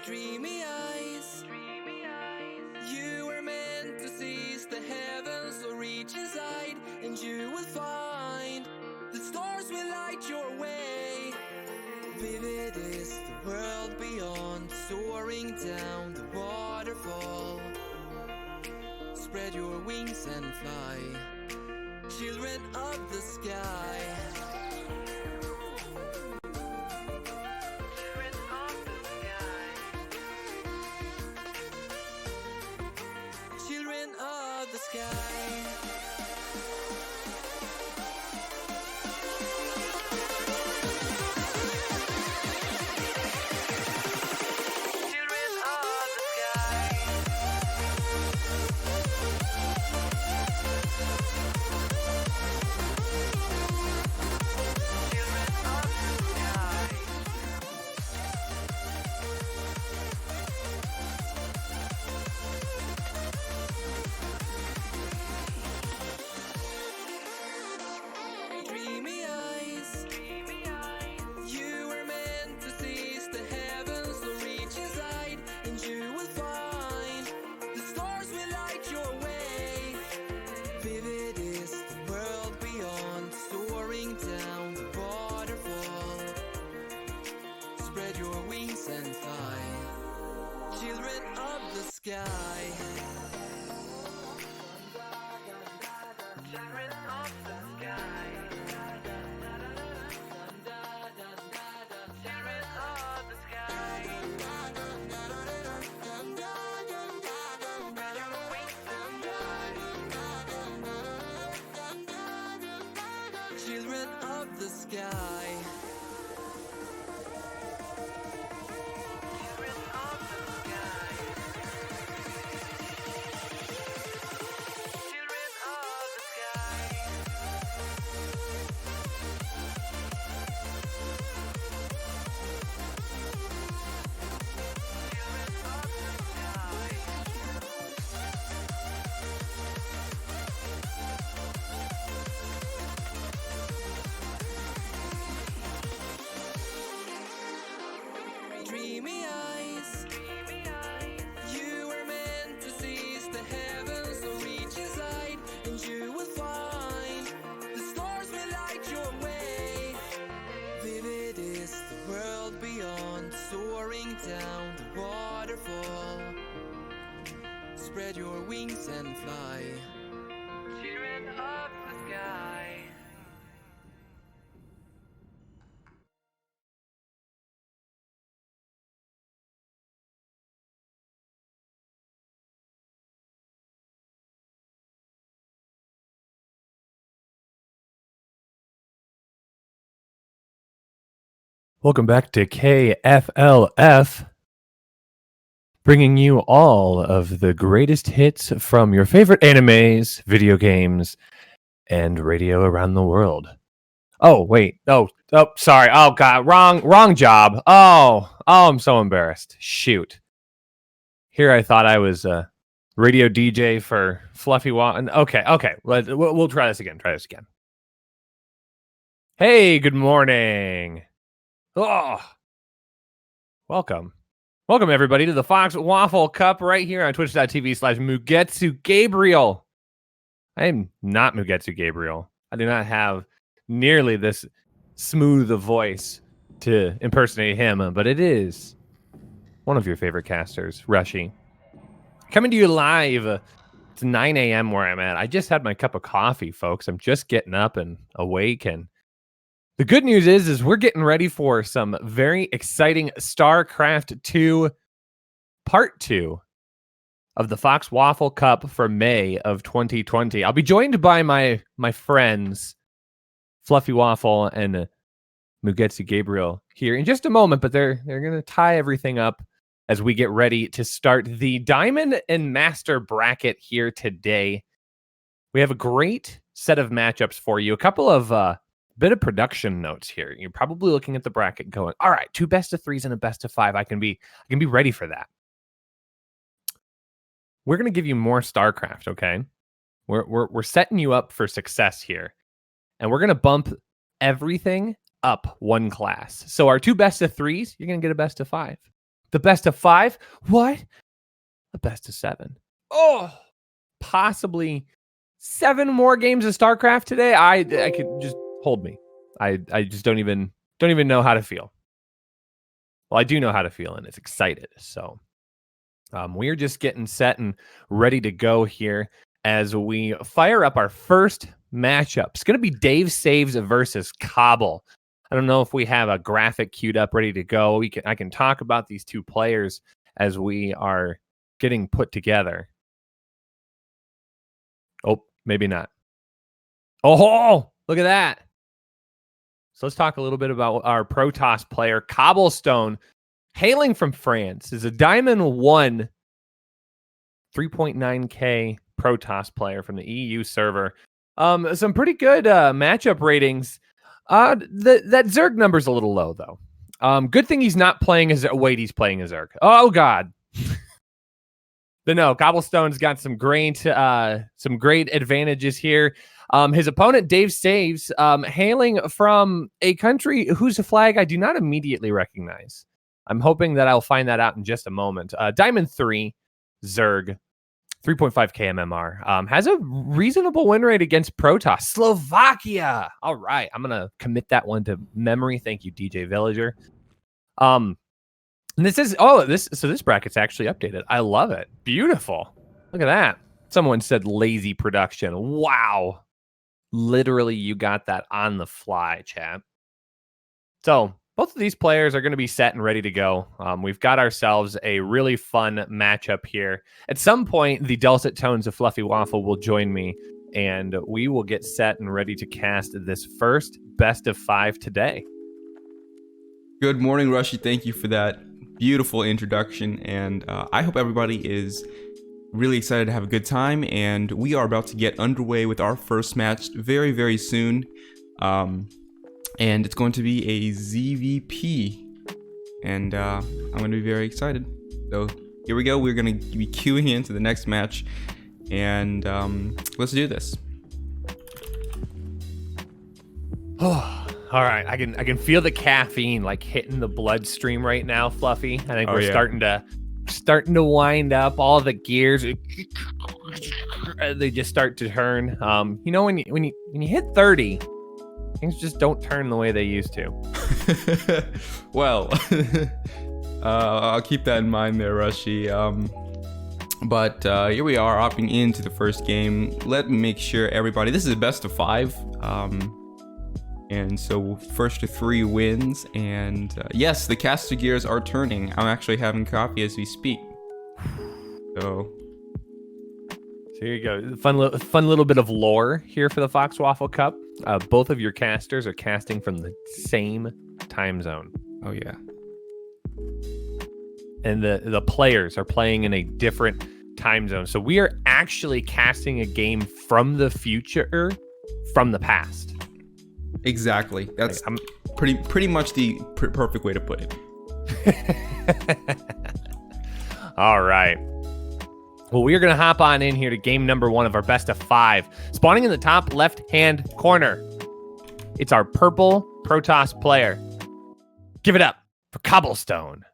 Dreamy eyes, you were meant to seize the heavens, so reach inside and you will find the stars will light your way. Vivid is the world beyond, soaring down the waterfall. Spread your wings and fly, children of the sky. Children of the sky. Dreamy eyes, you were meant to seize the heavens, so reach inside and you will find the stars will light your way. Vivid is the world beyond, soaring down the waterfall. Spread your wings and fly, children of the sky. Children of the sky. Children of the sky. Spread your wings and fly. Children of the sky. Children of the sky. Children of the sky. Dreamy eyes, you were meant to seize the heavens, so reach inside and you will find the stars will light your way. Vivid is the world beyond, soaring down the waterfall. Spread your wings and fly, children of the sky. Welcome back to KFLF, bringing you all of the greatest hits from your favorite animes, video games, and radio around the world. Oh, wait. Oh, sorry. Oh, God. Wrong job. Oh, I'm so embarrassed. Shoot. Here I thought I was a radio DJ for Fluffy Okay. We'll try this again. Hey, good morning. Oh, welcome everybody to the FoxWaffle Cup right here on twitch.tv/Mugetsu Gabriel. I am not Mugetsu Gabriel. I do not have nearly this smooth a voice to impersonate him, but it is one of your favorite casters, Rushy. Coming to you live. It's 9 a.m. where I'm at. I just had my cup of coffee, folks. I'm just getting up and awake, and the good news is we're getting ready for some very exciting StarCraft 2 Part 2 of the FoxWaffle Cup for May of 2020. I'll be joined by my friends, Fluffy Waffle and Mugetsu Gabriel here in just a moment, but they're going to tie everything up as we get ready to start the Diamond and Master bracket here today. We have a great set of matchups for you. A couple of bit of production notes here. You're probably looking at the bracket going, all right, 2 best of 3s and a best of 5. I can be ready for that. We're going to give you more StarCraft, okay? We're setting you up for success here. And we're going to bump everything up 1 class. So our 2 best of 3s, you're going to get a best of 5. The best of 5? What? The best of 7. Oh, possibly 7 more games of Starcraft today. I could just hold me. I just don't even know how to feel. Well, I do know how to feel, and it's excited. So we're just getting set and ready to go here as we fire up our first matchup. It's going to be Dave Saves versus Cobble. I don't know if we have a graphic queued up ready to go. I can talk about these two players as we are getting put together. Oh, maybe not. Oh, look at that. So let's talk a little bit about our Protoss player, Cobblestone, hailing from France, is a Diamond 1 3.9K Protoss player from the EU server. Some pretty good matchup ratings. That Zerg number's a little low, though. Good thing he's not playing as... Wait, he's playing as Zerg. Oh, God. But no, Cobblestone's got some great advantages here. His opponent, Dave Saves, hailing from a country whose flag I do not immediately recognize. I'm hoping that I'll find that out in just a moment. Diamond 3, Zerg, 3.5K MMR. Has a reasonable win rate against Protoss. Slovakia! All right, I'm going to commit that one to memory. Thank you, DJ Villager. And this is... this bracket's actually updated. I love it. Beautiful. Look at that. Someone said lazy production. Wow. Literally, you got that on the fly, chat. So both of these players are going to be set and ready to go. We've got ourselves a really fun matchup here. At some point, the dulcet tones of Fluffy Waffle will join me, and we will get set and ready to cast this first best of 5 today. Good morning, Rushy. Thank you for that beautiful introduction, and I hope everybody is really excited to have a good time, and we are about to get underway with our first match very, very soon. And it's going to be a ZVP, and I'm going to be very excited. So here we go. We're going to be queuing into the next match, and let's do this. Oh, all right. I can feel the caffeine like hitting the bloodstream right now, Fluffy. I think we're starting to wind up. All the gears, they just start to turn. You know, when you hit 30. Things just don't turn the way they used to. Well, I'll keep that in mind there, Rushy. But here we are, hopping into the first game. Let me make sure everybody... This is a best of 5. And so first to 3 wins. And yes, the caster gears are turning. I'm actually having coffee as we speak. So here you go. Fun little bit of lore here for the FoxWaffle Cup. Both of your casters are casting from the same time zone. Oh, yeah. And the players are playing in a different time zone. So we are actually casting a game from the future, from the past. Exactly. That's pretty much the perfect way to put it. All right. Well, we are going to hop on in here to game number 1 of our best of 5. Spawning in the top left-hand corner, it's our purple Protoss player. Give it up for Cobblestone.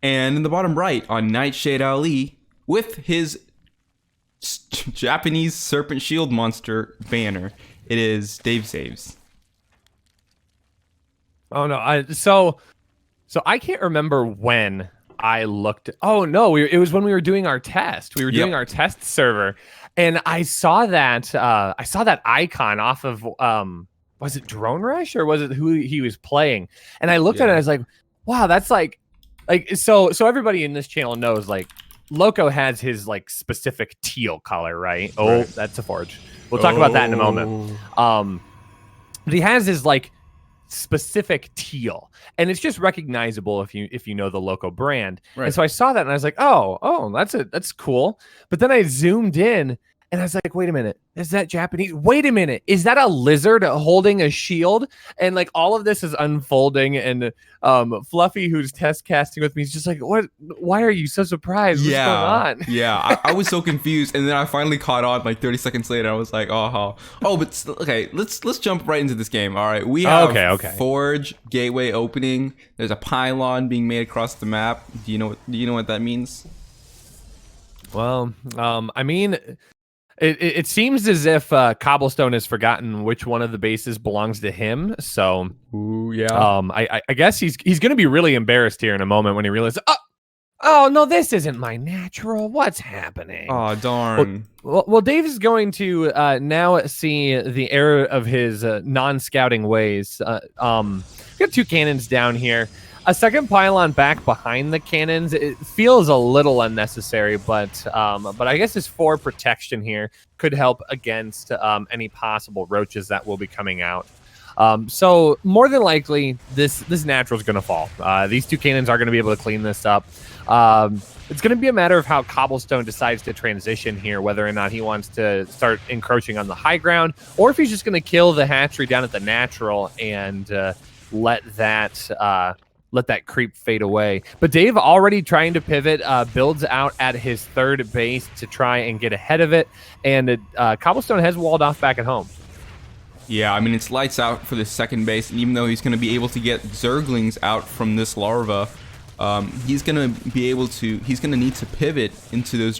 And in the bottom right, on Nightshade Ali, with his Japanese Serpent Shield Monster banner, it is Dave Saves. Oh, no. So I can't remember when I looked. Oh no, it was when we were doing our test. We were doing our test server, and I saw that icon off of was it Drone Rush or was it who he was playing? And I looked at it, and I was like, wow, that's like so everybody in this channel knows like Loco has his like specific teal color, right? Oh, that's a forge. We'll talk about that in a moment. But he has his like specific teal, and it's just recognizable if you know the Loco brand. Right. And so I saw that and I was like, oh, that's cool. But then I zoomed in And I was like, wait a minute, is that Japanese? Wait a minute, is that a lizard holding a shield? And like all of this is unfolding, and Fluffy, who's test casting with me, is just like, what? Why are you so surprised? What's going on? I was so confused, and then I finally caught on like 30 seconds later. I was like, but okay, let's jump right into this game. All right, we have Forge Gateway opening. There's a pylon being made across the map. Do you know what that means? Well, I mean, it seems as if Cobblestone has forgotten which one of the bases belongs to him. So, ooh, yeah. I guess he's going to be really embarrassed here in a moment when he realizes, oh no, this isn't my natural. What's happening? Oh darn. Well, Dave is going to now see the error of his non-scouting ways. Got 2 cannons down here. A second pylon back behind the cannons. It feels a little unnecessary, but I guess his 4 protection here could help against any possible roaches that will be coming out. So more than likely, this natural is going to fall. These 2 cannons are going to be able to clean this up. It's going to be a matter of how Cobblestone decides to transition here, whether or not he wants to start encroaching on the high ground, or if he's just going to kill the hatchery down at the natural and let that creep fade away. But Dave already trying to pivot, builds out at his 3rd base to try and get ahead of it, and Cobblestone has walled off back at home. Yeah, I mean, it's lights out for the 2nd base, and even though he's going to be able to get Zerglings out from this larva, he's going to need to pivot into those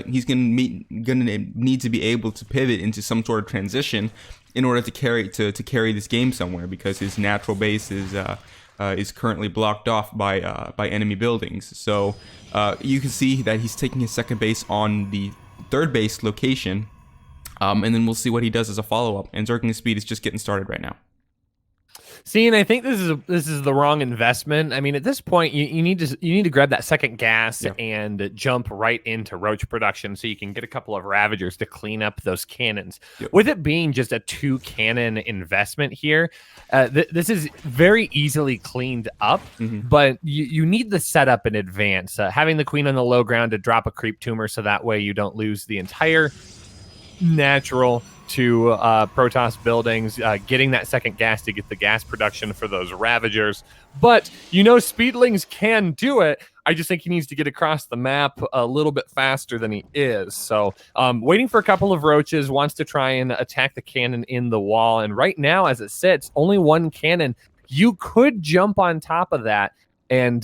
he's going to need to be able to pivot into some sort of transition in order to carry this game somewhere, because his natural base is currently blocked off by enemy buildings. So you can see that he's taking his 2nd base on the 3rd base location, and then we'll see what he does as a follow-up. And Zergling speed is just getting started right now. See, and I think this is the wrong investment. I mean, at this point, you need to grab that 2nd gas and jump right into roach production so you can get a couple of Ravagers to clean up those cannons. Yep. With it being just a 2 cannon investment here, this is very easily cleaned up, but you need the setup in advance. Having the queen on the low ground to drop a creep tumor so that way you don't lose the entire natural to Protoss buildings, getting that 2nd gas to get the gas production for those Ravagers. But, Speedlings can do it. I just think he needs to get across the map a little bit faster than he is. So, waiting for a couple of roaches, wants to try and attack the cannon in the wall. And right now, as it sits, only 1 cannon. You could jump on top of that and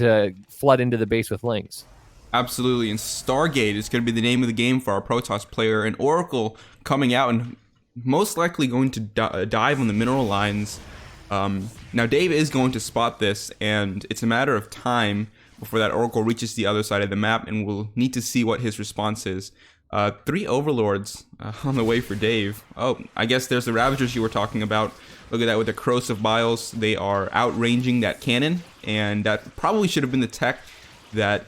flood into the base with lings. Absolutely, and Stargate is going to be the name of the game for our Protoss player. And Oracle coming out and most likely going to dive on the mineral lines. Now Dave is going to spot this, and it's a matter of time before that Oracle reaches the other side of the map, and we'll need to see what his response is. 3 Overlords on the way for Dave. Oh, I guess there's the Ravagers you were talking about. Look at that with the Corrosive Biles. They are outranging that cannon, and that probably should have been the tech that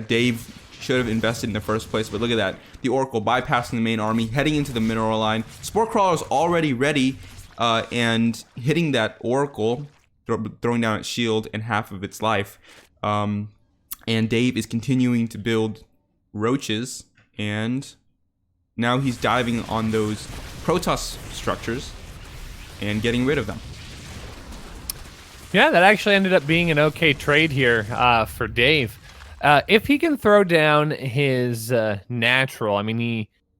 Dave should have invested in the first place. But look at that, the Oracle bypassing the main army, heading into the mineral line. Spore Crawler's already ready and hitting that Oracle, throwing down its shield and half of its life. And Dave is continuing to build roaches, and now he's diving on those Protoss structures and getting rid of them. Yeah, that actually ended up being an okay trade here for Dave. If he can throw down his natural, I mean,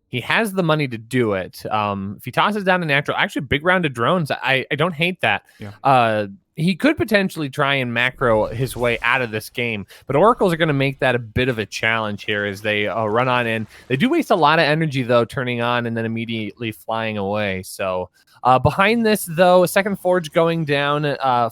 he has the money to do it. If he tosses down a natural, actually big round of drones, I don't hate that. Yeah. He could potentially try and macro his way out of this game, but Oracles are going to make that a bit of a challenge here as they run on in. They do waste a lot of energy, though, turning on and then immediately flying away. So behind this, though, a 2nd Forge going down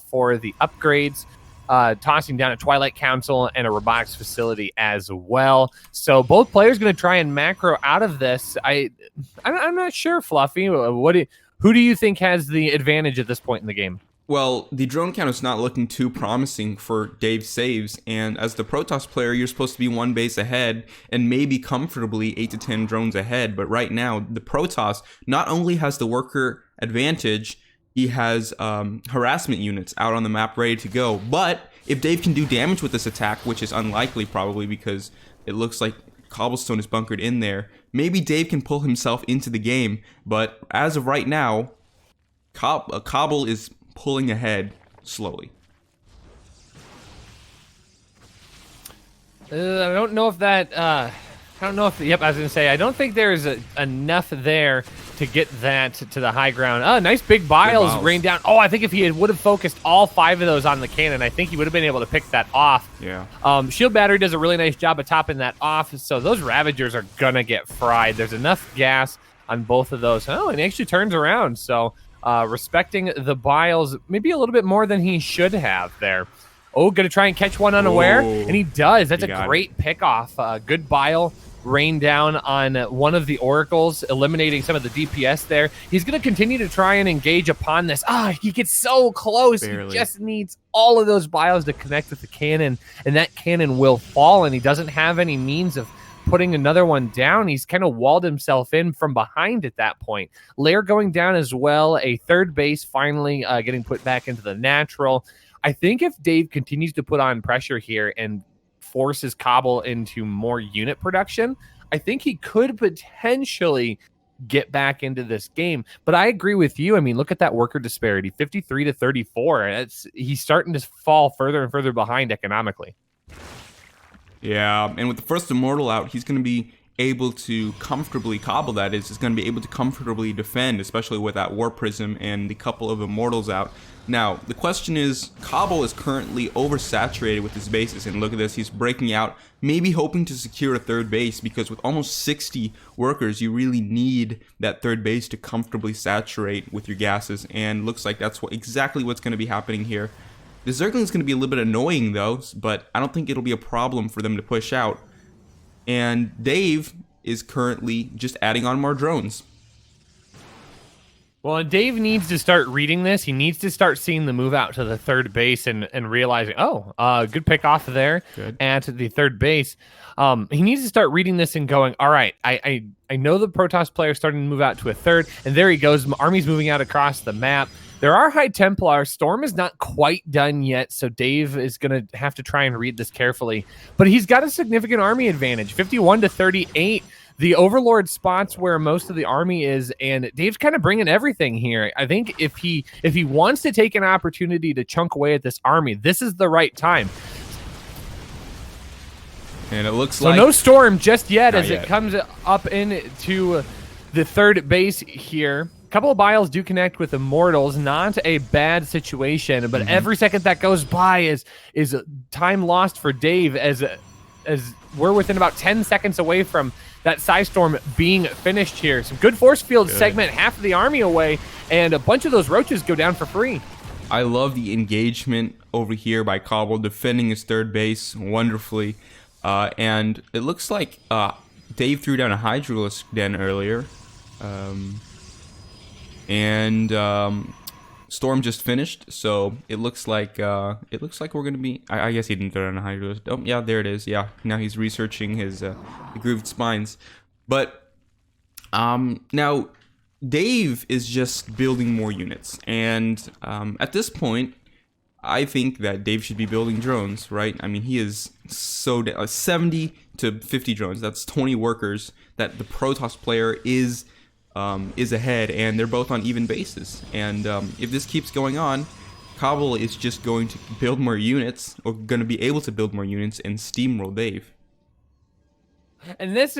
for the upgrades, tossing down a Twilight Council and a robotics facility as well. So both players going to try and macro out of this. I'm not sure, Fluffy. Who do you think has the advantage at this point in the game? Well, the drone count is not looking too promising for Dave's saves, and as the Protoss player, you're supposed to be 1 base ahead and maybe comfortably 8 to 10 drones ahead. But right now, the Protoss not only has the worker advantage, he has harassment units out on the map ready to go. But if Dave can do damage with this attack, which is unlikely probably because it looks like Cobblestone is bunkered in there, maybe Dave can pull himself into the game. But as of right now, Cobble is pulling ahead slowly. I don't know if that. Yep, I was gonna say I don't think there's enough there to get that to the high ground. Oh, nice big biles rain down. Oh, I think if he would have focused all 5 of those on the cannon, I think he would have been able to pick that off. Yeah. Shield battery does a really nice job of topping that off, so those Ravagers are gonna get fried. There's enough gas on both of those. Oh, and he actually turns around, so respecting the biles maybe a little bit more than he should have there. Oh, gonna try and catch one unaware, and he does. That's a great pickoff. Good bile rain down on one of the oracles, eliminating some of the DPS there. He's going to continue to try and engage upon this. He gets so close. Barely. He just needs all of those bios to connect with the cannon, and that cannon will fall, and he doesn't have any means of putting another one down. He's kind of walled himself in from behind at that point. Lair going down as well. A third base finally getting put back into the natural. I think if Dave continues to put on pressure here and forces Cobble into more unit production, I think he could potentially get back into this game. But I agree with you. I mean, look at that worker disparity, 53 to 34. He's starting to fall further and further behind economically. Yeah, and with the first Immortal out, he's going to be able to comfortably, Cobble that is going to be able to comfortably defend, especially with that War Prism and the couple of Immortals out. Now, the question is, Cobble is currently oversaturated with his bases, and look at this, he's breaking out, maybe hoping to secure a third base, because with almost 60 workers, you really need that third base to comfortably saturate with your gases, and looks like that's exactly what's going to be happening here. The Zergling's going to be a little bit annoying, though, but I don't think it'll be a problem for them to push out. And Dave is currently just adding on more drones. Well, Dave needs to start reading this. He needs to start seeing the move out to the third base and realizing, good pick off there at the third base. He needs to start reading this and going, all right, I know the Protoss player is starting to move out to a third, and there he goes. Army's moving out across the map. There are High Templars. Storm is not quite done yet, so Dave is going to have to try and read this carefully. But he's got a significant army advantage, 51 to 38. The Overlord spots where most of the army is, and Dave's kind of bringing everything here. I think if he wants to take an opportunity to chunk away at this army, this is the right time. And it looks so like no Storm just yet as it comes up into the third base here. A couple of biles do connect with Immortals, not a bad situation, but every second that goes by is time lost for Dave as we're within about 10 seconds away from that Psystorm being finished here. Some good force field segment, half of the army away, and a bunch of those roaches go down for free. I love the engagement over here by Cobble, defending his third base wonderfully. And it looks like Dave threw down a Hydralisk Den earlier. Storm just finished, so it looks like we're gonna be. I guess he didn't throw down a Hydralisk. Oh, yeah, there it is. Yeah, now he's researching his the grooved spines. But now Dave is just building more units, and at this point, I think that Dave should be building drones, right? I mean, he is so 70 to 50 drones. That's 20 workers that the Protoss player is ahead, and they're both on even bases. And if this keeps going on, Cobble is just going to build more units, or going to be able to build more units and steamroll Dave. And that's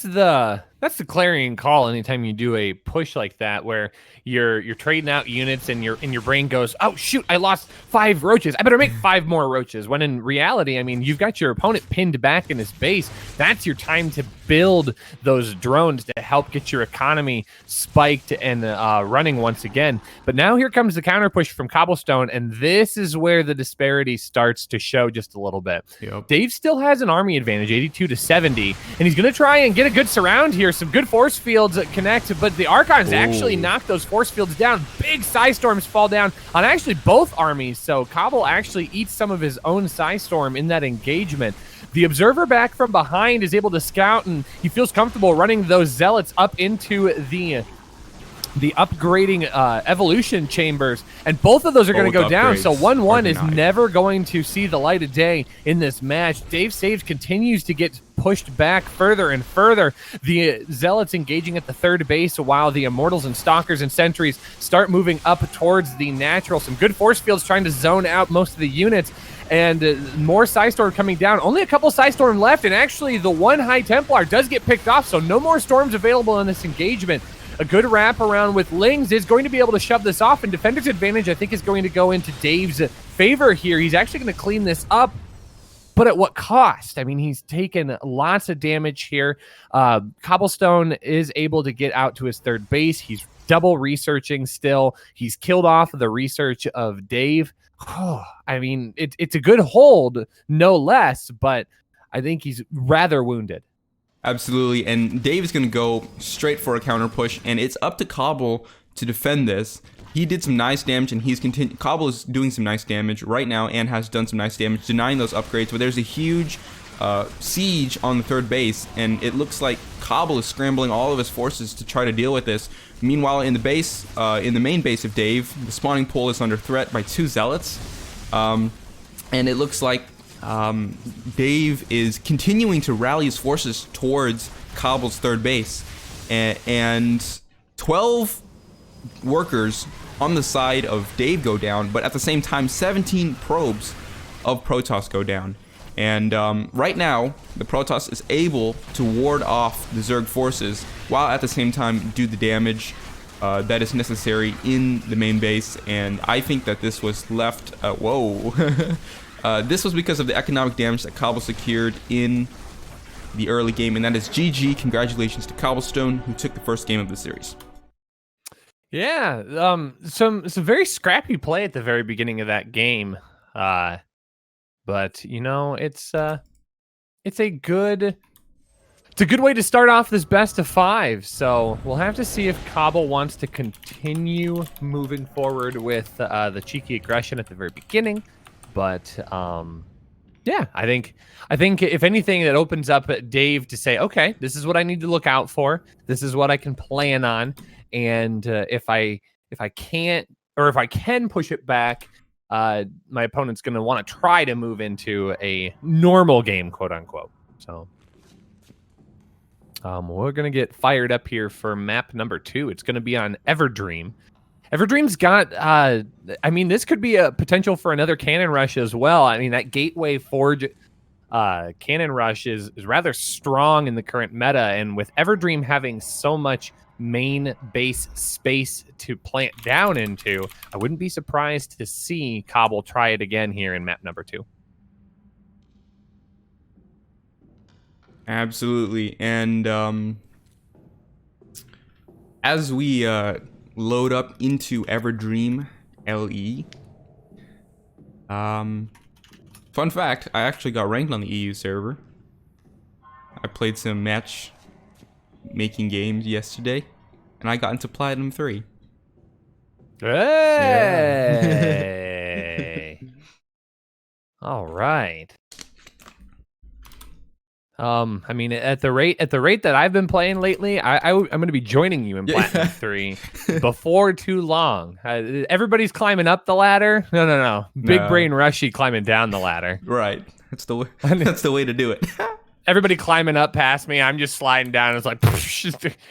the clarion call anytime you do a push like that, where you're trading out units and your brain goes, oh shoot, I lost 5 roaches, I better make 5 more roaches. When in reality, I mean, you've got your opponent pinned back in his base. That's your time to build those drones to help get your economy spiked and running once again. But now here comes the counter push from Cobblestone, and this is where the disparity starts to show just a little bit. Yep. Dave still has an army advantage, 82 to 70, and he's going to try and get a good surround here. Some good force fields connect, but the Archons actually knock those force fields down. Big Psystorms fall down on actually both armies, so Cobble actually eats some of his own Psystorm in that engagement. The Observer back from behind is able to scout, and he feels comfortable running those Zealots up into the upgrading evolution chambers, and both of those are going to go down, so 1-1 is never going to see the light of day in this match. Dave Saves continues to get pushed back further and further. The Zealots engaging at the third base while the Immortals and Stalkers and Sentries start moving up towards the Natural. Some good force fields trying to zone out most of the units, and more Psystorm coming down. Only a couple Psystorm left, and actually the one High Templar does get picked off, so no more Storms available in this engagement. A good wrap around with Lings is going to be able to shove this off, and Defender's advantage, I think, is going to go into Dave's favor here. He's actually going to clean this up, but at what cost? I mean, he's taken lots of damage here. Cobblestone is able to get out to his third base. He's double researching still. He's killed off the research of Dave. I mean, it's a good hold, no less, but I think he's rather wounded. Absolutely, and Dave is going to go straight for a counter push, and it's up to Cobble to defend this. He did some nice damage, and Cobble is doing some nice damage right now and has done some nice damage, denying those upgrades, but there's a huge siege on the third base, and it looks like Cobble is scrambling all of his forces to try to deal with this. Meanwhile, in the main base of Dave, the spawning pool is under threat by 2 Zealots, and it looks like Dave is continuing to rally his forces towards Cobble's third base, and 12 workers on the side of Dave go down, but at the same time 17 probes of Protoss go down. And right now the Protoss is able to ward off the Zerg forces while at the same time do the damage that is necessary in the main base. And I think that this was left this was because of the economic damage that Cobble secured in the early game, and that is GG. Congratulations to Cobblestone, who took the first game of the series. Yeah, some very scrappy play at the very beginning of that game, but you know, it's a good way to start off this best of 5. So we'll have to see if Cobble wants to continue moving forward with the cheeky aggression at the very beginning. But yeah, I think if anything, that opens up Dave to say, okay, this is what I need to look out for. This is what I can plan on, and if I can't, or if I can push it back, my opponent's going to want to try to move into a normal game, quote unquote. So we're going to get fired up here for map number 2. It's going to be on Everdream. Everdream's got, I mean, this could be a potential for another cannon rush as well. I mean, that Gateway Forge cannon rush is rather strong in the current meta, and with Everdream having so much main base space to plant down into, I wouldn't be surprised to see Cobble try it again here in map number 2. Absolutely, and as we load up into Everdream LE. Fun fact, I actually got ranked on the EU server. I played some match making games yesterday, and I got into Platinum 3. Hey! Yeah. All right. I mean, at the rate that I've been playing lately, I'm going to be joining you in Platinum 3 before too long. Everybody's climbing up the ladder. No. Big Brain Rushy climbing down the ladder. Right. That's the way. That's the way to do it. Everybody climbing up past me. I'm just sliding down. It's like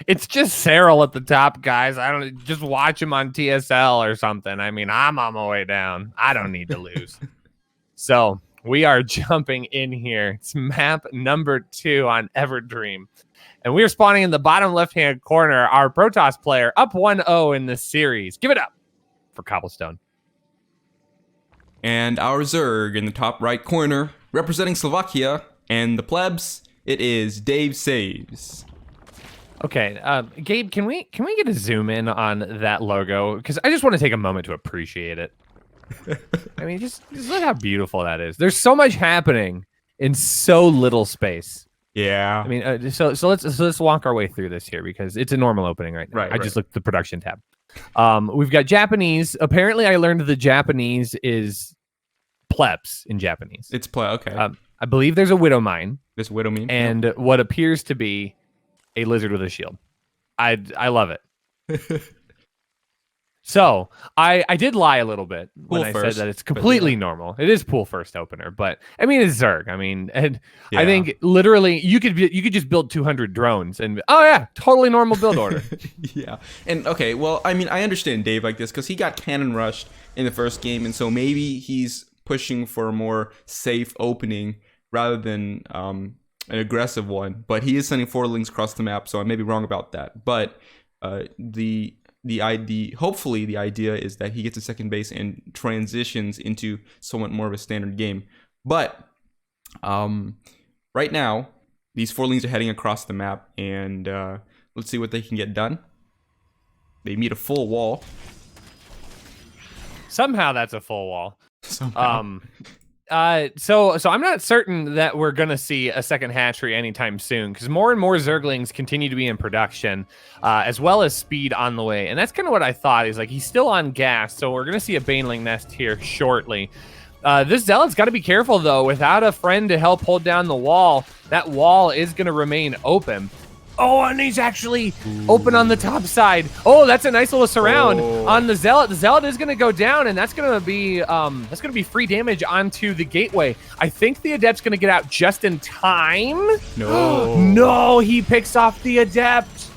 it's just Cyril at the top, guys. I don't just watch him on TSL or something. I mean, I'm on my way down. I don't need to lose. So. We are jumping in here. It's map number 2 on Everdream. And we are spawning in the bottom left-hand corner. Our Protoss player up 1-0 in this series. Give it up for Cobblestone. And our Zerg in the top right corner, representing Slovakia and the plebs, it is Dave Saves. Okay, Gabe, can we get a zoom in on that logo? Because I just want to take a moment to appreciate it. I mean, just look how beautiful that is. There's so much happening in so little space. Yeah. I mean, so let's walk our way through this here because it's a normal opening right now. I just looked at the production tab. We've got Japanese. Apparently, I learned the Japanese is plebs in Japanese. It's okay. I believe there's a widow mine. This widow mine. And what appears to be a lizard with a shield. I love it. So I did lie a little bit when Pool I first, said that it's but completely normal. It is pool first opener, but I mean it's Zerg. I mean, and I Yeah. think literally you could just build 200 drones and oh yeah, totally normal build order. Yeah. And okay, well, I mean, I understand Dave like this because he got cannon rushed in the first game, and so maybe he's pushing for a more safe opening rather than an aggressive one. But he is sending 4 links across the map, so I may be wrong about that. But hopefully the idea is that he gets to second base and transitions into somewhat more of a standard game. But right now, these 4 links are heading across the map, and let's see what they can get done. They meet a full wall. Somehow that's a full wall. Somehow. So I'm not certain that we're gonna see a second hatchery anytime soon because more and more Zerglings continue to be in production, as well as speed on the way, and that's kind of what I thought. Is like he's still on gas, so we're gonna see a Baneling nest here shortly. This Zealot's got to be careful though. Without a friend to help hold down the wall, that wall is gonna remain open. Oh, and he's actually open on the top side. Oh, that's a nice little surround on the Zealot. The Zealot is going to go down, and that's going to be free damage onto the gateway. I think the Adept's going to get out just in time. No. No, he picks off the Adept.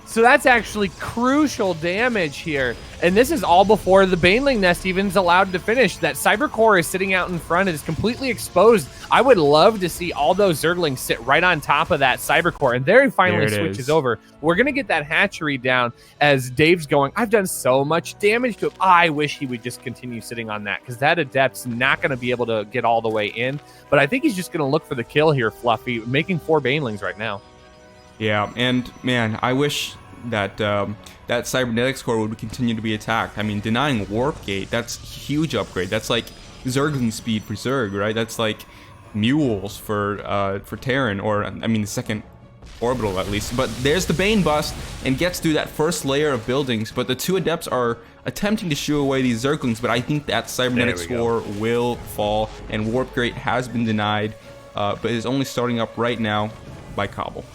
So that's actually crucial damage here. And this is all before the Baneling nest even is allowed to finish. That Cyber Core is sitting out in front. It is completely exposed. I would love to see all those Zerglings sit right on top of that Cyber Core. And there he finally switches over. We're going to get that hatchery down as Dave's going, I've done so much damage to him. I wish he would just continue sitting on that because that Adept's not going to be able to get all the way in. But I think he's just going to look for the kill here, Fluffy, making 4 Banelings right now. Yeah, and man, I wish that that cybernetics core would continue to be attacked. I mean, denying warp gate, that's a huge upgrade. That's like Zergling speed for Zerg, right? That's like mules for Terran, or I mean the second orbital at least. But there's the Bane bust and gets through that first layer of buildings. But the 2 Adepts are attempting to shoo away these Zerglings, but I think that cybernetics core will fall, and warp gate has been denied, but is only starting up right now by Cobble.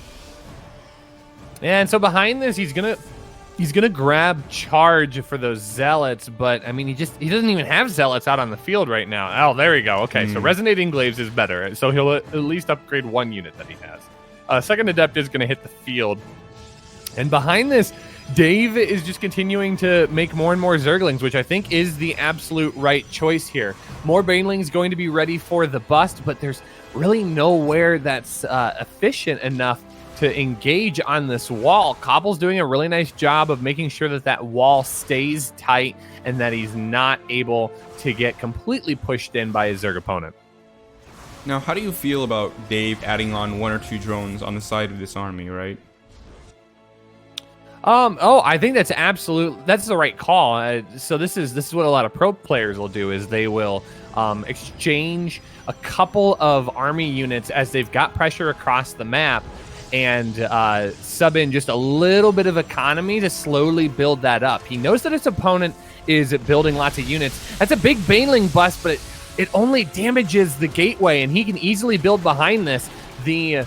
And so behind this, he's gonna grab charge for those Zealots, but I mean he doesn't even have Zealots out on the field right now. Oh, there we go. Okay, so Resonating Glaives is better, so he'll at least upgrade 1 unit that he has. Second Adept is gonna hit the field, and behind this, Dave is just continuing to make more and more Zerglings, which I think is the absolute right choice here. More Banelings going to be ready for the bust, but there's really nowhere that's efficient enough to engage on this wall. Cobble's doing a really nice job of making sure that that wall stays tight and that he's not able to get completely pushed in by his Zerg opponent. Now, how do you feel about Dave adding on 1 or 2 drones on the side of this army, right? I think that's the right call. So this is what a lot of pro players will do is they will exchange a couple of army units as they've got pressure across the map and sub in just a little bit of economy to slowly build that up. He knows that his opponent is building lots of units. That's a big Baneling bust, but it only damages the gateway, and he can easily build behind this. The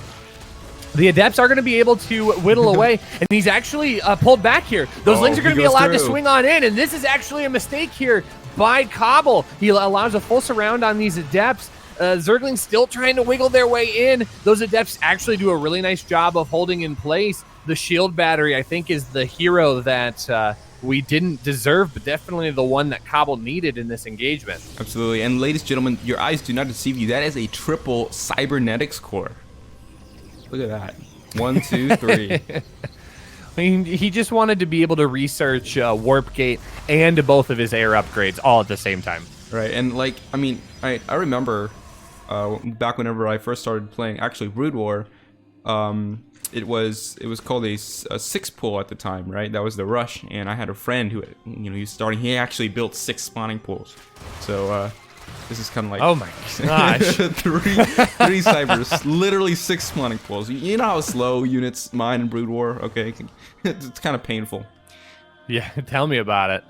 Adepts are going to be able to whittle away, and he's actually pulled back here. Those Lings are going to be allowed to swing on in, and this is actually a mistake here by Cobble. He allows a full surround on these Adepts. Zerglings still trying to wiggle their way in. Those Adepts actually do a really nice job of holding in place. The shield battery, I think, is the hero that we didn't deserve, but definitely the one that Cobble needed in this engagement. Absolutely. And ladies and gentlemen, your eyes do not deceive you. That is a triple cybernetics core. Look at that. 1, 2, 3. I mean, he just wanted to be able to research Warp Gate and both of his air upgrades all at the same time. Right. And like, I mean, I remember back whenever I first started playing, actually Brood War, it was called a 6-pool at the time, right? That was the rush, and I had a friend who, he actually built 6 spawning pools. So this is kind of like, oh my gosh, three cybers, literally 6 spawning pools. You know how slow units mine in Brood War? Okay, it's kind of painful. Yeah, tell me about it.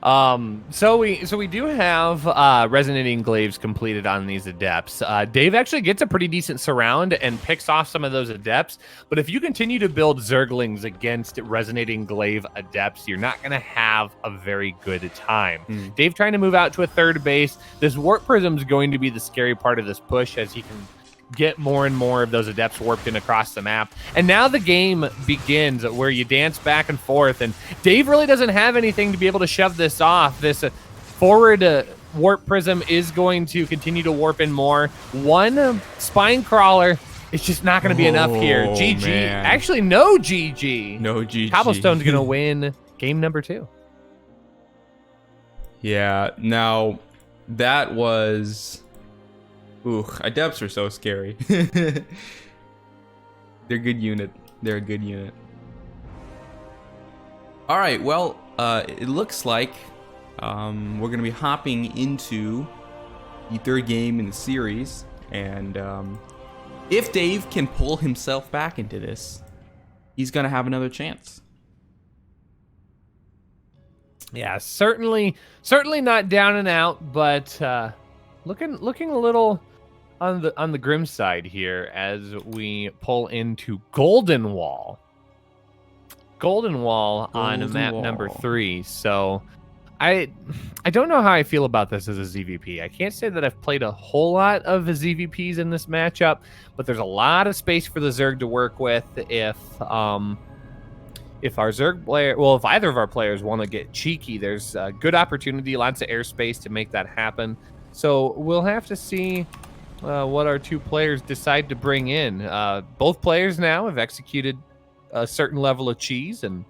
So we do have Resonating Glaives completed on these Adepts. Dave actually gets a pretty decent surround and picks off some of those Adepts, but if you continue to build Zerglings against Resonating Glaive Adepts, you're not going to have a very good time. Dave trying to move out to a third base. This Warp Prism is going to be the scary part of this push as he can get more and more of those Adepts warped in across the map. And now the game begins where you dance back and forth, and Dave really doesn't have anything to be able to shove this off. This forward Warp Prism is going to continue to warp in more. One Spine Crawler is just not going to be enough here. GG. Man. Actually, no GG. No GG. Cobblestone's going to win game number 2. Yeah, now that was... Ooh, Adepts are so scary. They're a good unit. They're a good unit. All right, well, it looks like we're going to be hopping into the third game in the series. And if Dave can pull himself back into this, he's going to have another chance. Yeah, certainly not down and out, but looking a little on the grim side here as we pull into Golden Wall. Golden Wall on map number 3. So I don't know how I feel about this as a ZVP. I can't say that I've played a whole lot of ZVPs in this matchup, but there's a lot of space for the Zerg to work with if our Zerg player, well, if either of our players want to get cheeky, there's a good opportunity, lots of airspace to make that happen. So we'll have to see what our two players decide to bring in. Both players now have executed a certain level of cheese, and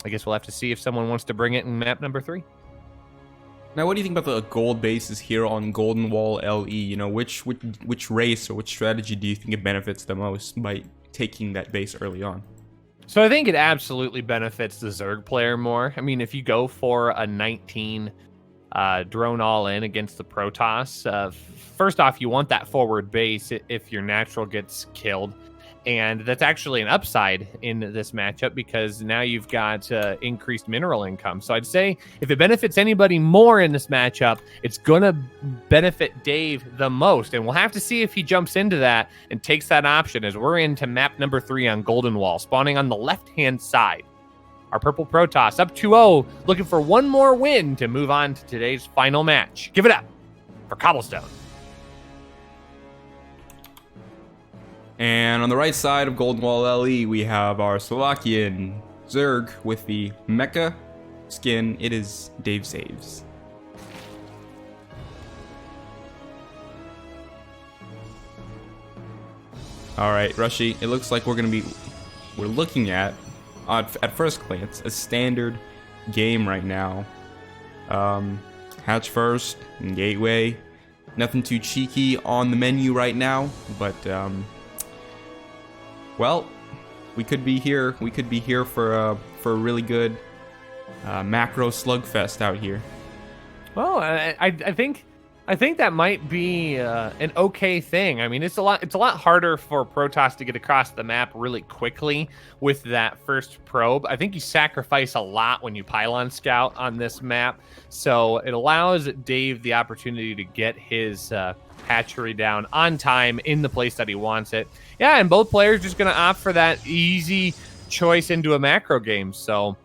I guess we'll have to see if someone wants to bring it in map number 3. Now, what do you think about the gold bases here on Golden Wall LE? You know, which race or which strategy do you think it benefits the most by taking that base early on? So I think it absolutely benefits the Zerg player more. I mean, if you go for a 19 drone all in against the Protoss, first off, you want that forward base if your natural gets killed. And that's actually an upside in this matchup because now you've got increased mineral income. So I'd say if it benefits anybody more in this matchup, it's going to benefit Dave the most. And we'll have to see if he jumps into that and takes that option as we're into map number 3 on Golden Wall, spawning on the left-hand side. Our purple Protoss up 2-0, looking for one more win to move on to today's final match. Give it up for Cobblestone. And on the right side of Golden Wall LE, we have our Slovakian Zerg with the Mecha skin. It is Dave Saves. All right, Rushy, it looks like we're looking at first glance, a standard game right now. Hatch first and gateway. Nothing too cheeky on the menu right now, but well, we could be here. We could be here for a really good macro slugfest out here. Well, I think that might be an okay thing. I mean, it's a lot harder for Protoss to get across the map really quickly with that first probe. I think you sacrifice a lot when you pylon scout on this map, so it allows Dave the opportunity to get his hatchery down on time in the place that he wants it. Yeah, and both players just going to opt for that easy choice into a macro game. So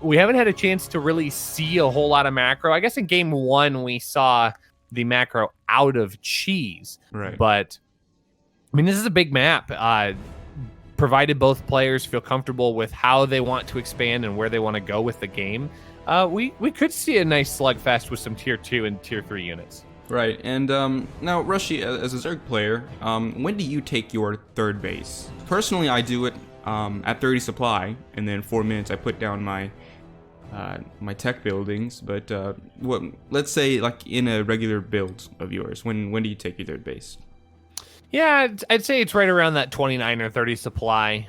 we haven't had a chance to really see a whole lot of macro. I guess in game 1 we saw the macro out of cheese. Right. But I mean, this is a big map. Provided both players feel comfortable with how they want to expand and where they want to go with the game, we could see a nice slugfest with some tier 2 and tier 3 units. Right, and now, Rushy, as a Zerg player, when do you take your third base? Personally, I do it at 30 supply, and then 4 minutes I put down my my tech buildings. But let's say like in a regular build of yours, when do you take your third base? Yeah, I'd say it's right around that 29 or 30 supply.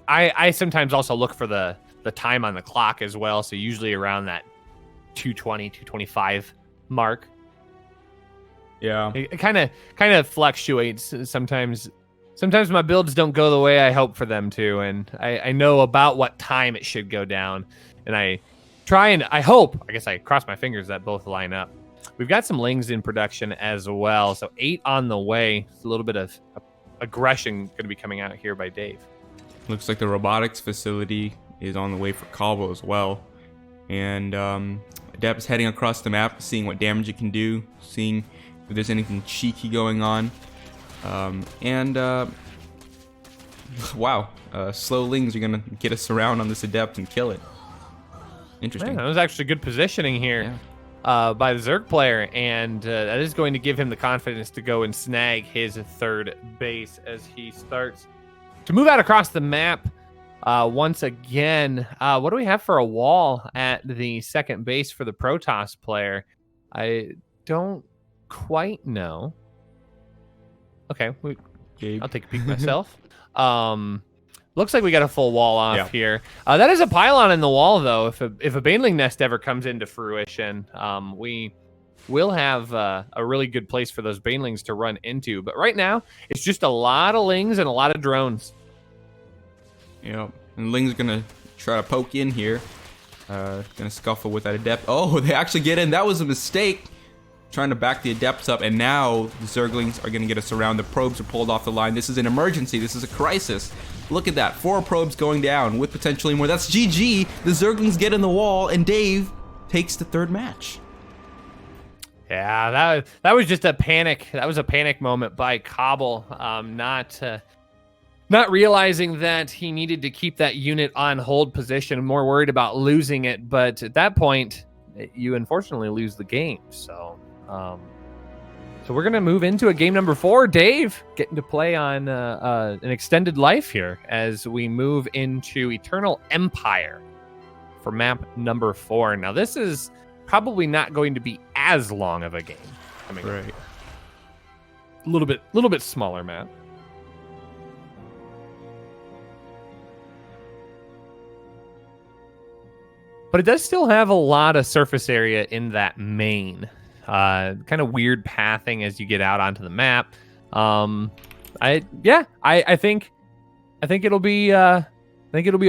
I sometimes also look for the time on the clock as well, so usually around that 220, 225 mark. Yeah, it kind of fluctuates. Sometimes my builds don't go the way I hope for them to, and I know about what time it should go down. and I hope, I guess I cross my fingers that both line up. We've got some lings in production as well, so 8 on the way. It's a little bit of aggression going to be coming out here by Dave. Looks like the robotics facility is on the way for Cobble as well. And Adept's heading across the map, seeing what damage it can do, seeing if there's anything cheeky going on. Wow, slow lings are going to get us around on this Adept and kill it. Interesting. Man, that was actually good positioning here by the Zerg player, and that is going to give him the confidence to go and snag his third base as he starts to move out across the map once again. What do we have for a wall at the second base for the Protoss player? I don't quite know. Okay, I'll take a peek myself. Looks like we got a full wall off here. That is a pylon in the wall, though. If a Baneling nest ever comes into fruition, we will have a really good place for those Banelings to run into. But right now, it's just a lot of lings and a lot of drones. Yep, and ling's gonna try to poke in here. Gonna scuffle with that Adept. Oh, they actually get in. That was a mistake. Trying to back the Adepts up, and now the Zerglings are going to get us around. The probes are pulled off the line. This is an emergency. This is a crisis. Look at that. 4 probes going down with potentially more. That's GG. The Zerglings get in the wall, and Dave takes the third match. Yeah, that was just a panic. That was a panic moment by Cobble, not realizing that he needed to keep that unit on hold position, more worried about losing it. But at that point, you unfortunately lose the game. So we're going to move into a game number 4. Dave getting to play on an extended life here as we move into Eternal Empire for map number 4. Now, this is probably not going to be as long of a game. Right. A little bit smaller map. But it does still have a lot of surface area in that main. Kind of weird pathing as you get out onto the map. I think it'll be a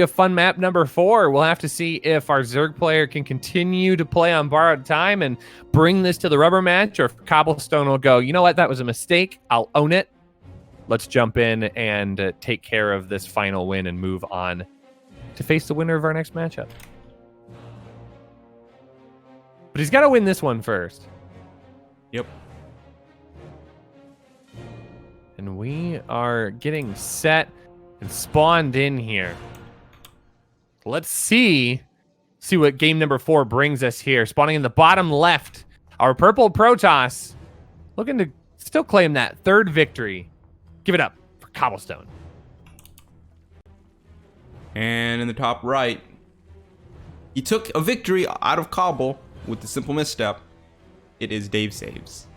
fun map number 4. We'll have to see if our Zerg player can continue to play on borrowed time and bring this to the rubber match, or if Cobblestone will go, you know what, that was a mistake. I'll own it. Let's jump in and take care of this final win and move on to face the winner of our next matchup. But he's got to win this one first. Yep. And we are getting set and spawned in here. Let's see what game number 4 brings us here. Spawning in the bottom left, our purple Protoss looking to still claim that third victory. Give it up for Cobblestone. And in the top right, he took a victory out of Cobble with the simple misstep. It is Dave Saves.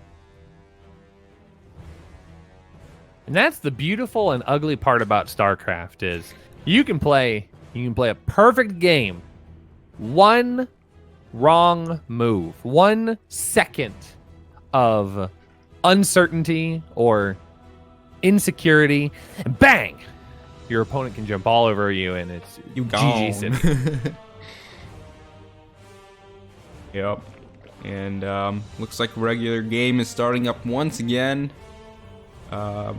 And that's the beautiful and ugly part about Starcraft is you can play a perfect game. One wrong move, 1 second of uncertainty or insecurity, and bang, your opponent can jump all over you, and it's you GG City. Yep. And looks like regular game is starting up once again. I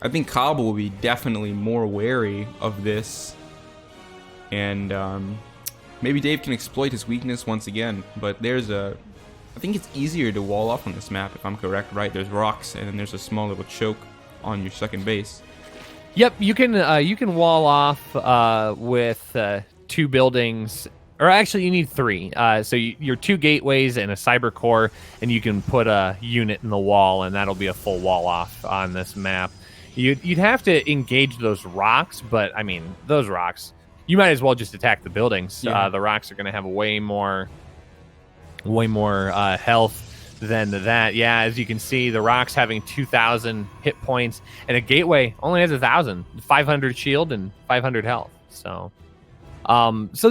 think Cobble will be definitely more wary of this. And maybe Dave can exploit his weakness once again. But I think it's easier to wall off on this map, if I'm correct, right? There's rocks, and then there's a small little choke on your second base. Yep, you can wall off with 2 buildings. Or actually, you need 3. So you're 2 gateways and a cyber core, and you can put a unit in the wall, and that'll be a full wall off on this map. You'd have to engage those rocks, but I mean, those rocks, you might as well just attack the buildings. Yeah. The rocks are going to have way more health than that. Yeah, as you can see, the rocks having 2,000 hit points, and a gateway only has 1,000, 500 shield and 500 health. So. So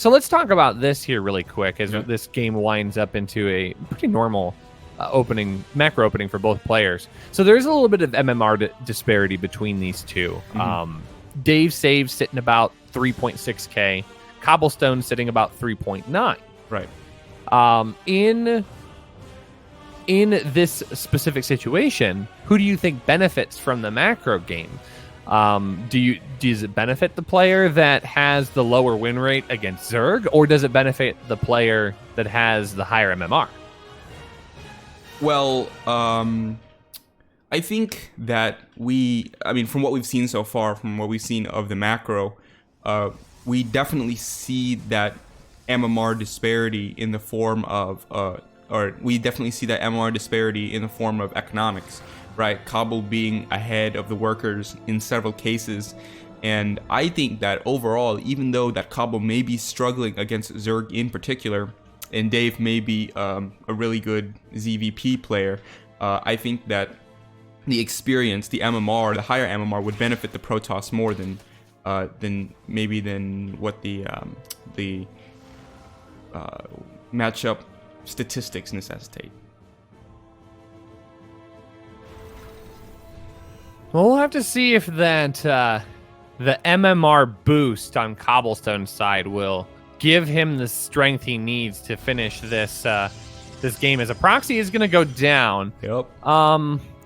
let's talk about this here really quick as this game winds up into a pretty normal macro opening for both players. So there is a little bit of MMR disparity between these two. Mm-hmm. Dave Saves sitting about 3.6k. Cobblestone sitting about 3.9. Right. In this specific situation, who do you think benefits from the macro game? Does it benefit the player that has the lower win rate against Zerg, or does it benefit the player that has the higher MMR? Well, I think that from what we've seen so far, from what we've seen of the macro, we definitely see that MMR disparity in the form of, economics, right? Cobble being ahead of the workers in several cases. And I think that overall, even though that Cobble may be struggling against Zerg in particular, and Dave may be a really good ZVP player, I think that the experience, the MMR, the higher MMR would benefit the Protoss more than what the matchup statistics necessitate. Well, we'll have to see if that the MMR boost on Cobblestone's side will give him the strength he needs to finish this game, as a proxy is going to go down. Yep.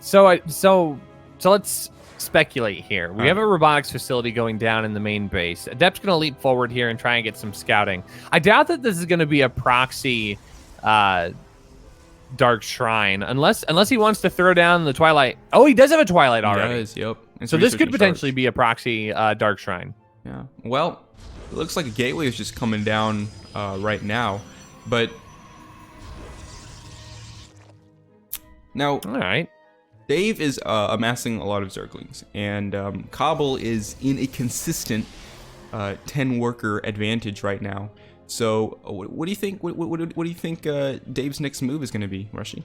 So let's speculate here. We have a robotics facility going down in the main base. Adept's going to leap forward here and try and get some scouting. I doubt that this is going to be a proxy Dark Shrine, unless he wants to throw down the Twilight. Oh, he does have a Twilight already. He does, yep. So this could potentially be a proxy Dark Shrine. Yeah. Well, it looks like a gateway is just coming down right now, but now, all right. Dave is amassing a lot of Zerglings, and Cobble is in a consistent 10 worker advantage right now. So, what do you think? What do you think Dave's next move is going to be, Rushy?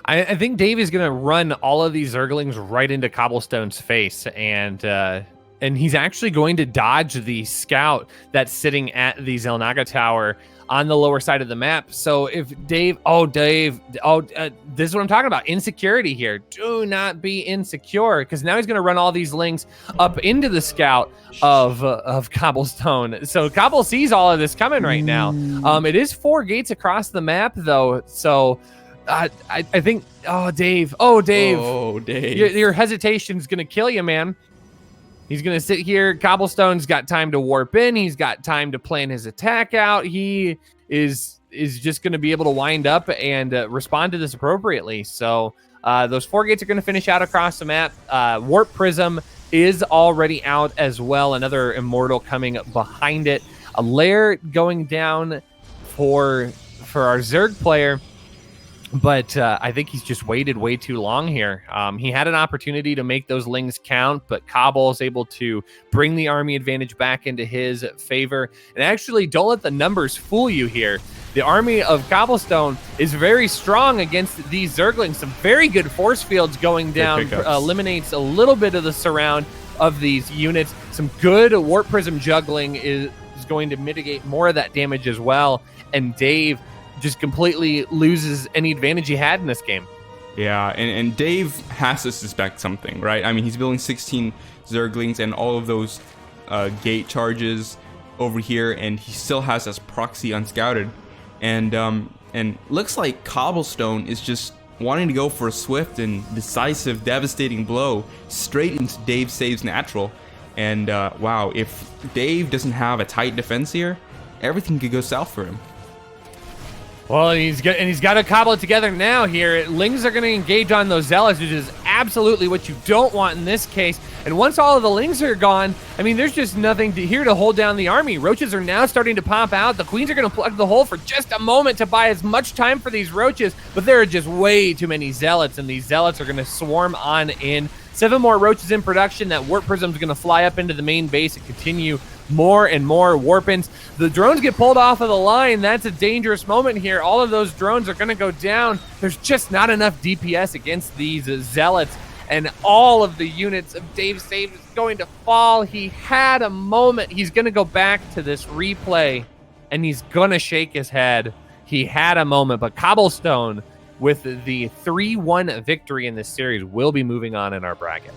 I think Dave is going to run all of these Zerglings right into Cobblestone's face, and he's actually going to dodge the scout that's sitting at the Xel'Naga Tower on the lower side of the map. So if Dave, this is what I'm talking about. Insecurity here. Do not be insecure, because now he's going to run all these lings up into the scout of Cobblestone. So Cobble sees all of this coming right now. It is 4 gates across the map, though. So I think, Dave, your hesitation's going to kill you, man. He's going to sit here. Cobblestone's got time to warp in. He's got time to plan his attack out. He is just going to be able to wind up and respond to this appropriately. So those 4 gates are going to finish out across the map. Warp Prism is already out as well. Another Immortal coming behind it. A lair going down for our Zerg player. But I think he's just waited way too long here. He had an opportunity to make those lings count, but Cobble is able to bring the army advantage back into his favor. And actually, don't let the numbers fool you here. The army of Cobblestone is very strong against these Zerglings. Some very good force fields going down, eliminates a little bit of the surround of these units. Some good Warp Prism juggling is going to mitigate more of that damage as well. And Dave just completely loses any advantage he had in this game. Yeah, and Dave has to suspect something, right? I mean, he's building 16 Zerglings and all of those gate charges over here, and he still has this proxy unscouted. And looks like Cobblestone is just wanting to go for a swift and decisive, devastating blow straight into Dave Saves Natural. And wow, if Dave doesn't have a tight defense here, everything could go south for him. Well, he's got to cobble it together now here. Lings are going to engage on those Zealots, which is absolutely what you don't want in this case. And once all of the Lings are gone, I mean, there's just nothing here to hold down the army. Roaches are now starting to pop out. The Queens are going to plug the hole for just a moment to buy as much time for these Roaches, but there are just way too many Zealots, and these Zealots are going to swarm on in. 7 more Roaches in production. That Warp Prism is going to fly up into the main base and continue more and more warp-ins. The drones get pulled off of the line. That's a dangerous moment here. All of those drones are going to go down. There's just not enough DPS against these Zealots, and all of the units of Dave Save is going to fall. He had a moment. He's going to go back to this replay, and he's going to shake his head. He had a moment, but Cobblestone, with the 3-1 victory in this series, will be moving on in our bracket.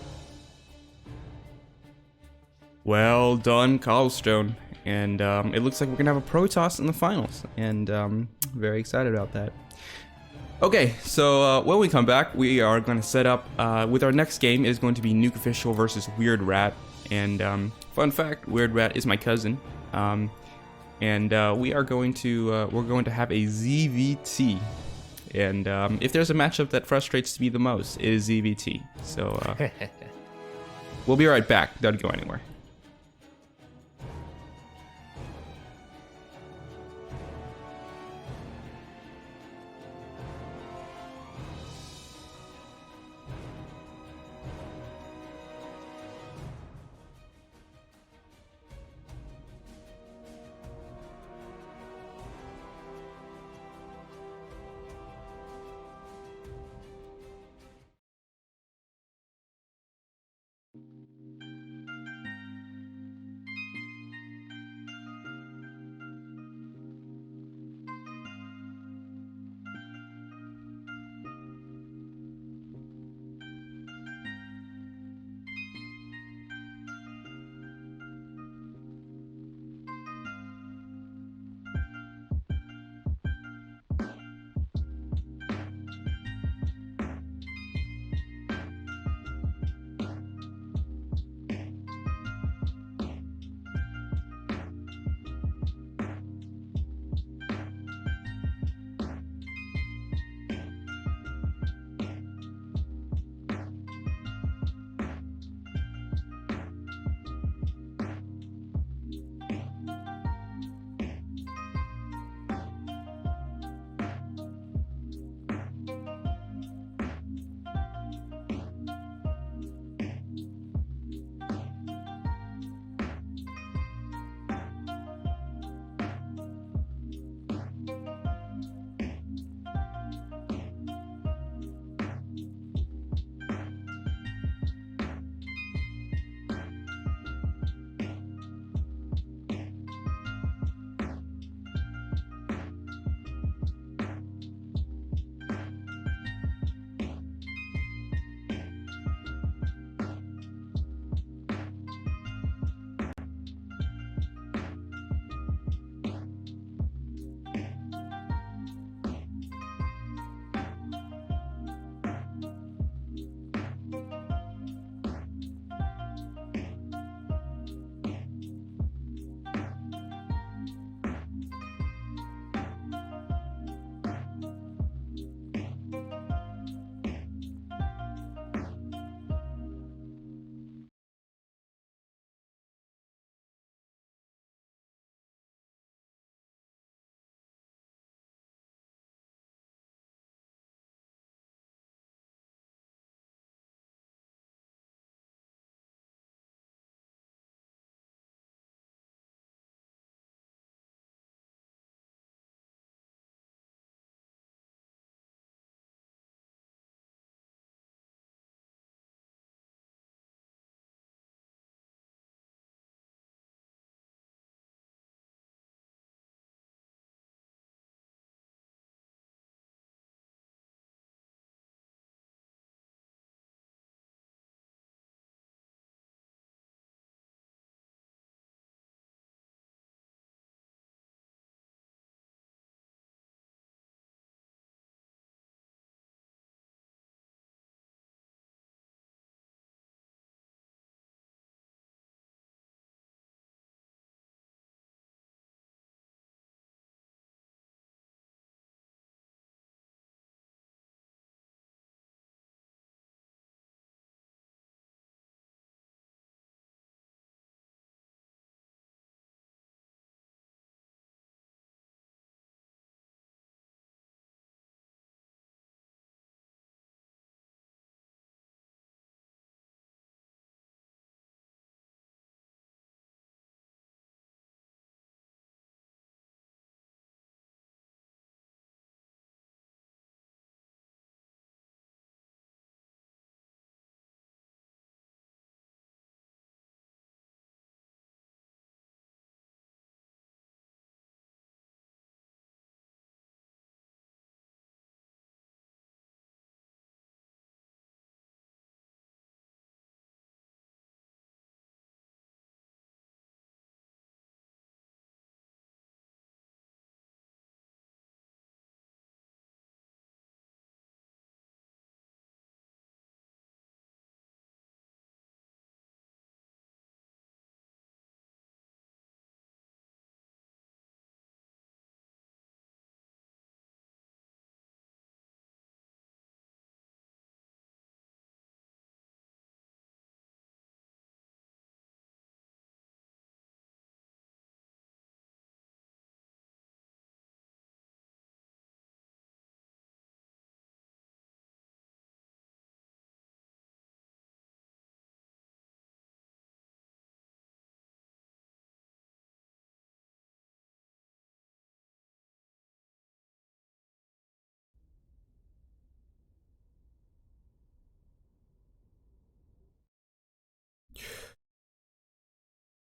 Well done, Cobblestone. and it looks like we're gonna have a pro toss in the finals, and very excited about that. Okay, so when we come back, we are going to set up with our next game. Is going to be Nuke Official versus Weird Rat, and fun fact, Weird Rat is my cousin, and we are going to have a ZVT, and if there's a matchup that frustrates me the most, it is ZVT. So we'll be right back. Don't go anywhere.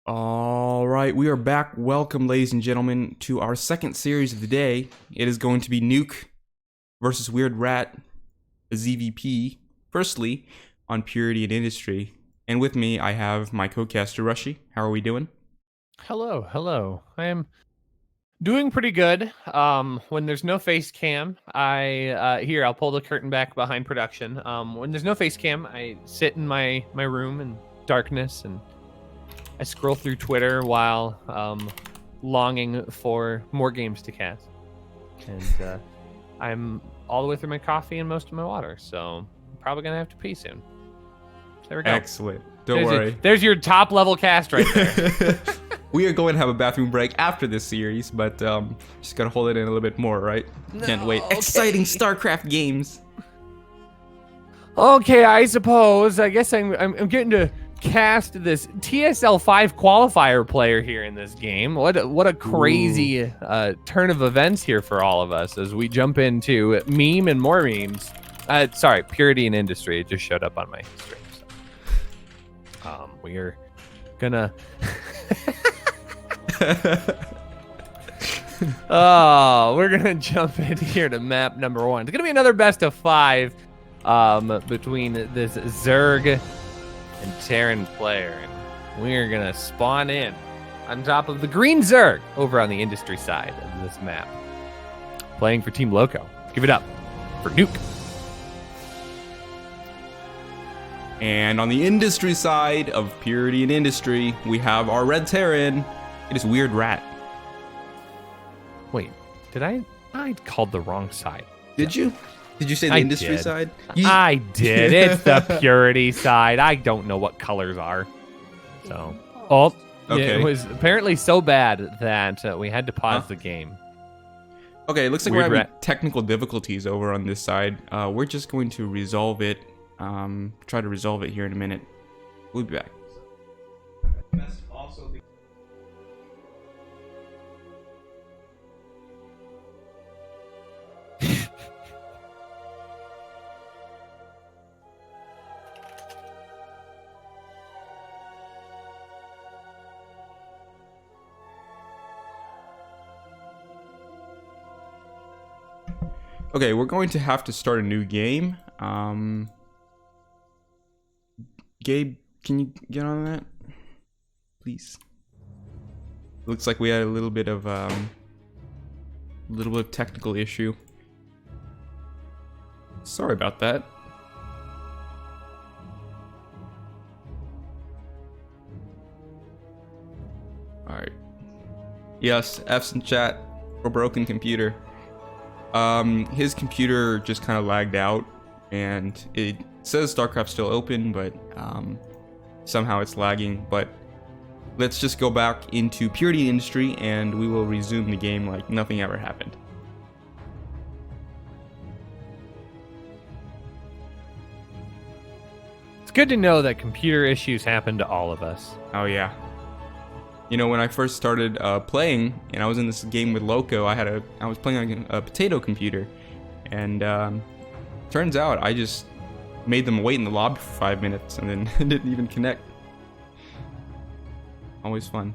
All right, we are back. Welcome, ladies and gentlemen, to our second series of the day. It is going to be Nuke versus Weird Rat, a ZVP, firstly, on Purity and Industry. And with me, I have my co-caster, Rushy. How are we doing? Hello. I am doing pretty good. When there's no face cam, I'll pull the curtain back behind production. When there's no face cam, I sit in my room in darkness and I scroll through Twitter while longing for more games to cast. And I'm all the way through my coffee and most of my water, so I'm probably gonna have to pee soon. There we go. Excellent. Don't worry. There's your top level cast right there. We are going to have a bathroom break after this series, but just gotta hold it in a little bit more, right? Can't wait. Okay. Exciting Starcraft games. Okay, I suppose. I guess I'm getting to cast this TSL 5 qualifier player here in this game. What a crazy turn of events here for all of us as we jump into meme and more memes. Sorry, Purity and Industry. It just showed up on my stream. So. We're gonna. We're gonna jump in here to map number 1. It's gonna be another best of 5 between this Zerg and Terran player, and we're gonna spawn in on top of the green Zerg over on the Industry side of this map, playing for Team Loco. Give it up for Nuke. And on the Industry side of Purity and Industry, we have our red Terran. It is Weird Rat. Wait, did I called the wrong side? Did you? Did you say the Industry side? I did. It's the Purity side. I don't know what colors are. So, okay. It was apparently so bad that we had to pause the game. Okay, it looks like Weird we're having technical difficulties over on this side. We're just going to resolve it. Try to resolve it here in a minute. We'll be back. Okay, we're going to have to start a new game. Gabe, can you get on that, please? Looks like we had a little bit of technical issue. Sorry about that. All right. Yes, F's in chat for broken computer. His computer just kind of lagged out, and it says Starcraft's still open, but somehow it's lagging. But let's just go back into Purity Industry, and we will resume the game like nothing ever happened. It's good to know that computer issues happen to all of us. Oh yeah. You know, when I first started playing, and I was in this game with Loco, I was playing on a potato computer, and turns out I just made them wait in the lobby for 5 minutes, and then it didn't even connect. Always fun.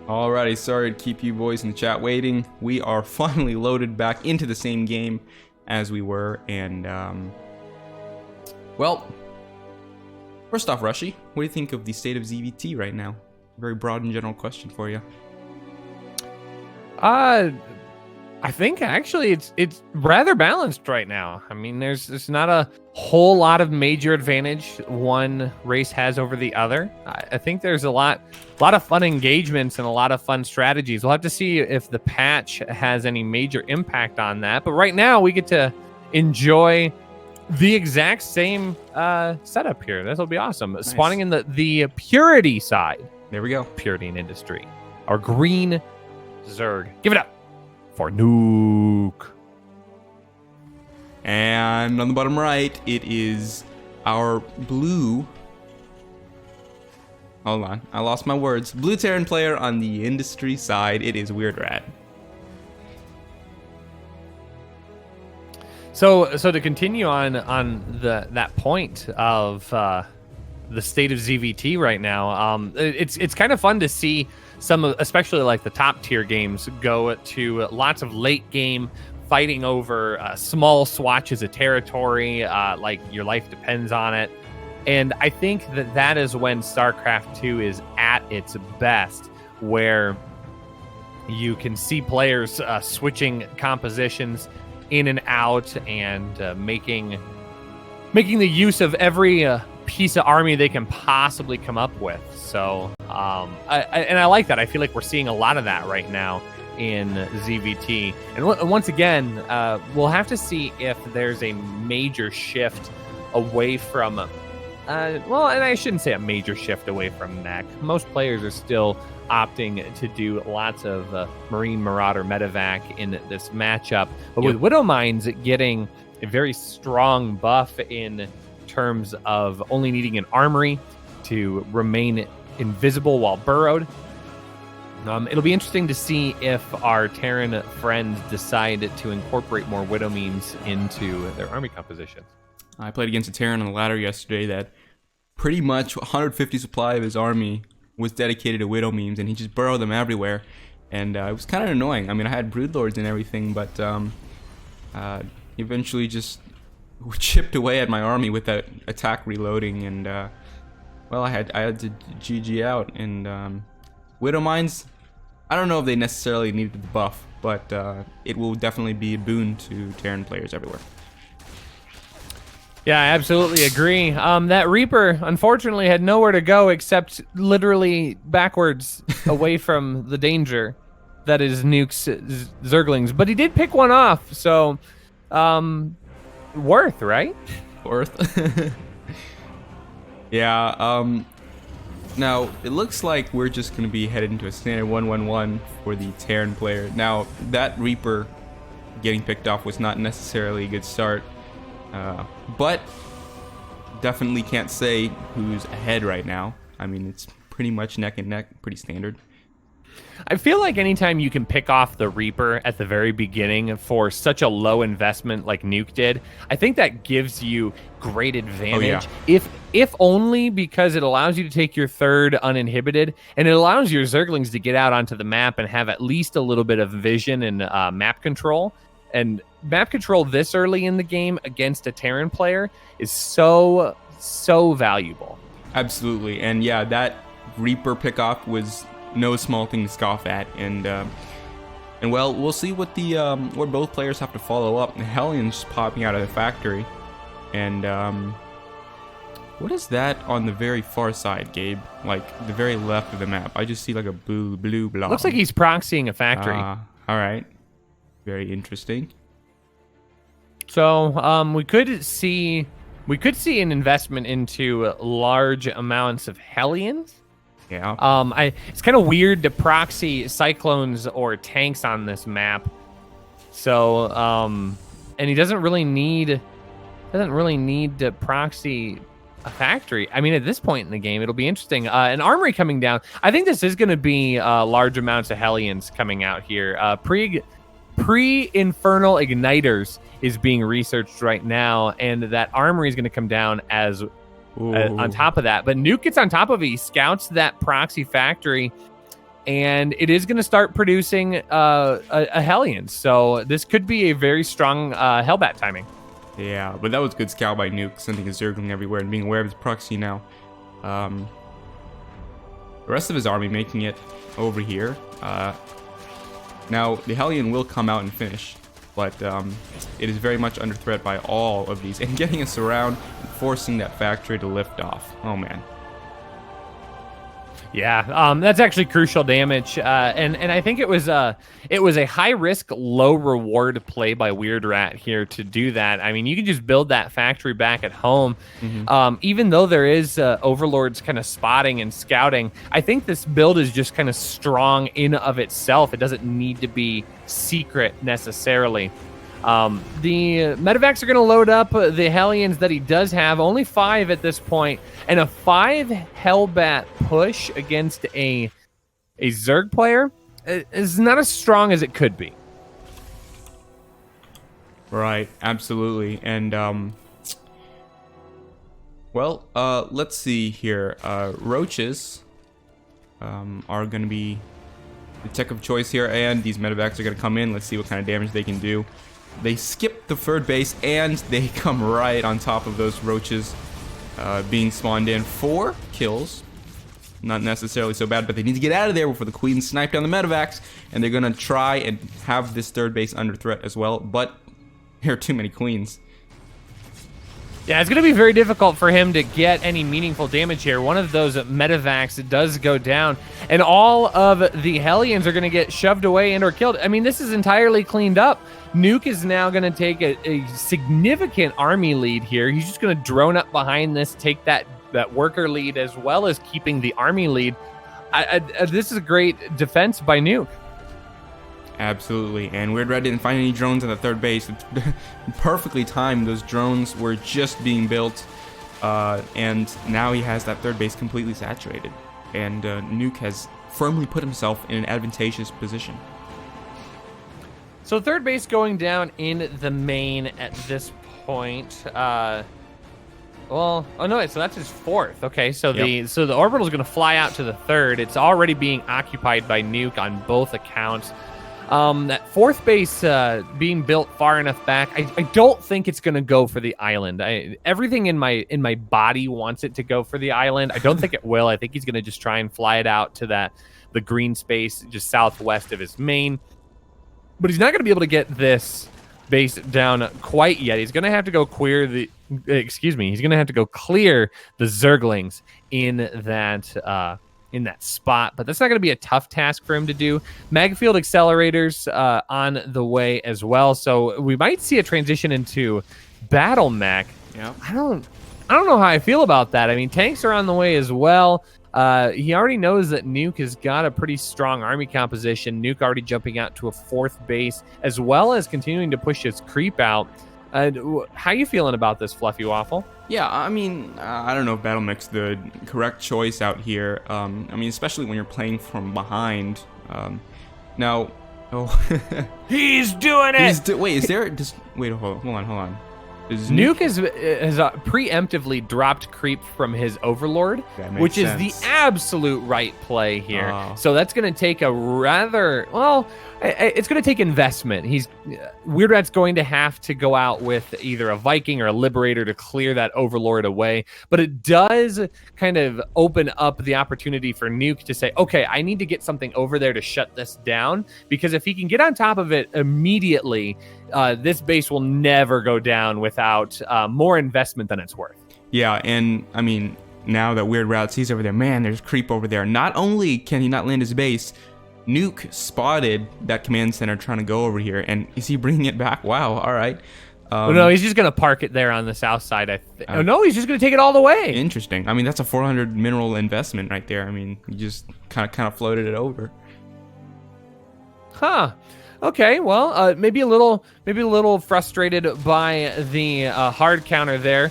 Alrighty, sorry to keep you boys in the chat waiting. We are finally loaded back into the same game as we were, and well, first off, Rushy, what do you think of the state of ZVT right now? Very broad and general question for you. I think actually it's rather balanced right now. I mean, there's not a whole lot of major advantage one race has over the other. I think there's a lot of fun engagements and a lot of fun strategies. We'll have to see if the patch has any major impact on that. But right now we get to enjoy the exact same setup here. This will be awesome. Nice. Spawning in the Purity side. There we go. Purity and Industry. Our green Zerg. Give it up for Nuke. And on the bottom right, it is our blue. hold on. I lost my words. Blue Terran player on the industry side. It is Weird Rat. So to continue on that point of the state of ZVT right now, it's kind of fun to see some of, especially like the top tier games, go to lots of late game fighting over small swatches of territory, like your life depends on it. And I think that is when StarCraft 2 is at its best, where you can see players switching compositions in and out and making the use of every piece of army they can possibly come up with. So I like that. I feel like we're seeing a lot of that right now in ZVT. And once again, we'll have to see if there's a major shift away from well, and I shouldn't say a major shift away from mech. Most players are still opting to do lots of Marine Marauder medevac in this matchup. But with Widowmines getting a very strong buff in terms of only needing an armory to remain invisible while burrowed, it'll be interesting to see if our Terran friends decide to incorporate more Widowmines into their army composition. I played against a Terran on the ladder yesterday that pretty much 150 supply of his army was dedicated to Widow memes, and he just burrowed them everywhere, and it was kind of annoying. I mean, I had Broodlords and everything, but eventually just chipped away at my army with that attack reloading, and well, I had to GG out. And Widow Mines, I don't know if they necessarily needed the buff, but it will definitely be a boon to Terran players everywhere. Yeah, I absolutely agree. That Reaper, unfortunately, had nowhere to go except literally backwards away from the danger that is Nuke's Zerglings. But he did pick one off, so worth, right? Worth. Yeah, now, it looks like we're just going to be headed into a standard 1-1-1 for the Terran player. Now, that Reaper getting picked off was not necessarily a good start. But definitely can't say who's ahead right now. I mean, it's pretty much neck and neck, pretty standard. I feel like anytime you can pick off the Reaper at the very beginning for such a low investment like Nuke did, I think that gives you great advantage. Oh, yeah. If only because it allows you to take your third uninhibited, and it allows your Zerglings to get out onto the map and have at least a little bit of vision and map control. And map control this early in the game against a Terran player is so valuable. Absolutely. And yeah, that Reaper pickoff was no small thing to scoff at. And well, we'll see what the where both players have to follow up. The Hellions popping out of the factory. And what is that on the very far side, Gabe? Like the very left of the map. I just see like a blue blob. Looks like he's proxying a factory. All right. Very interesting. So we could see an investment into large amounts of Hellions. Yeah. It's kind of weird to proxy Cyclones or tanks on this map. So and he doesn't really need to proxy a factory. I mean, at this point in the game, it'll be interesting. An armory coming down. I think this is going to be large amounts of Hellions coming out here. Pre-infernal igniters is being researched right now, and that armory is going to come down as on top of that. But Nuke gets on top of it. He scouts that proxy factory, and it is going to start producing a Hellion. So this could be a very strong Hellbat timing. Yeah, but that was good scout by Nuke, sending his Zergling everywhere and being aware of his proxy now. The rest of his army making it over here. Now, the Hellion will come out and finish, but it is very much under threat by all of these, and getting us around and forcing that factory to lift off. Oh, man. Yeah, that's actually crucial damage, and I think it was a high risk, low reward play by Weird Rat here to do that. I mean, you can just build that factory back at home, even though there is Overlords kind of spotting and scouting. I think this build is just kind of strong in of itself. It doesn't need to be secret necessarily. The medevacs are going to load up the Hellions that he does have, only 5 at this point, and a 5 Hellbat push against a Zerg player is not as strong as it could be. Right, absolutely. And well, let's see here. Roaches are going to be the tech of choice here, and these medevacs are going to come in. Let's see what kind of damage they can do. They skip the third base, and they come right on top of those roaches being spawned in. 4 kills. Not necessarily so bad, but they need to get out of there before the queens snipe down the medevacs, and they're going to try and have this third base under threat as well, but there are too many queens. Yeah, it's going to be very difficult for him to get any meaningful damage here. One of those medevacs does go down, and all of the Hellions are going to get shoved away and or killed. I mean, this is entirely cleaned up. Nuke is now going to take a significant army lead here. He's just going to drone up behind this, take that worker lead, as well as keeping the army lead. This is a great defense by Nuke. Absolutely, and Weird Red didn't find any drones on the third base. It's perfectly timed. Those drones were just being built, and now he has that third base completely saturated. And Nuke has firmly put himself in an advantageous position. So third base going down in the main at this point. Well, oh no, so that's his 4th. Okay, so the orbital is going to fly out to the 3rd. It's already being occupied by Nuke on both accounts. That 4th base being built far enough back, I don't think it's going to go for the island. Everything in my body wants it to go for the island. I don't think it will. I think he's going to just try and fly it out to the green space just southwest of his main. But he's not going to be able to get this base down quite yet. He's going to have to go clear the He's going to have to go clear the Zerglings in that spot, but that's not going to be a tough task for him to do. Magfield accelerators on the way as well, so we might see a transition into battle mech. Yeah, I don't know how I feel about that. I mean, tanks are on the way as well. He already knows that Nuke has got a pretty strong army composition. Nuke already jumping out to a 4th base, as well as continuing to push his creep out. How you feeling about this, Fluffy Waffle? Yeah, I mean, I don't know if Battle Mech's the correct choice out here. I mean, especially when you're playing from behind. Now, he's doing it. Wait, is there? Wait, hold on. Nuke has preemptively dropped creep from his Overlord, which is the absolute right play here. So that's going to take a rather, it's going to take investment. Weird Rat's going to have to go out with either a Viking or a Liberator to clear that Overlord away. But it does kind of open up the opportunity for Nuke to say, okay, I need to get something over there to shut this down, because if he can get on top of it immediately, this base will never go down without more investment than it's worth. Yeah, and I mean, now that Weird Rat sees over there, man, there's creep over there. Not only can he not land his base, Nuke spotted that command center trying to go over here, and is he bringing it back? Wow, all right. No, he's just going to park it there on the south side. No, he's just going to take it all the way. Interesting. I mean, that's a 400 mineral investment right there. I mean, you just kind of floated it over. Huh. Okay, well, maybe a little frustrated by the hard counter there.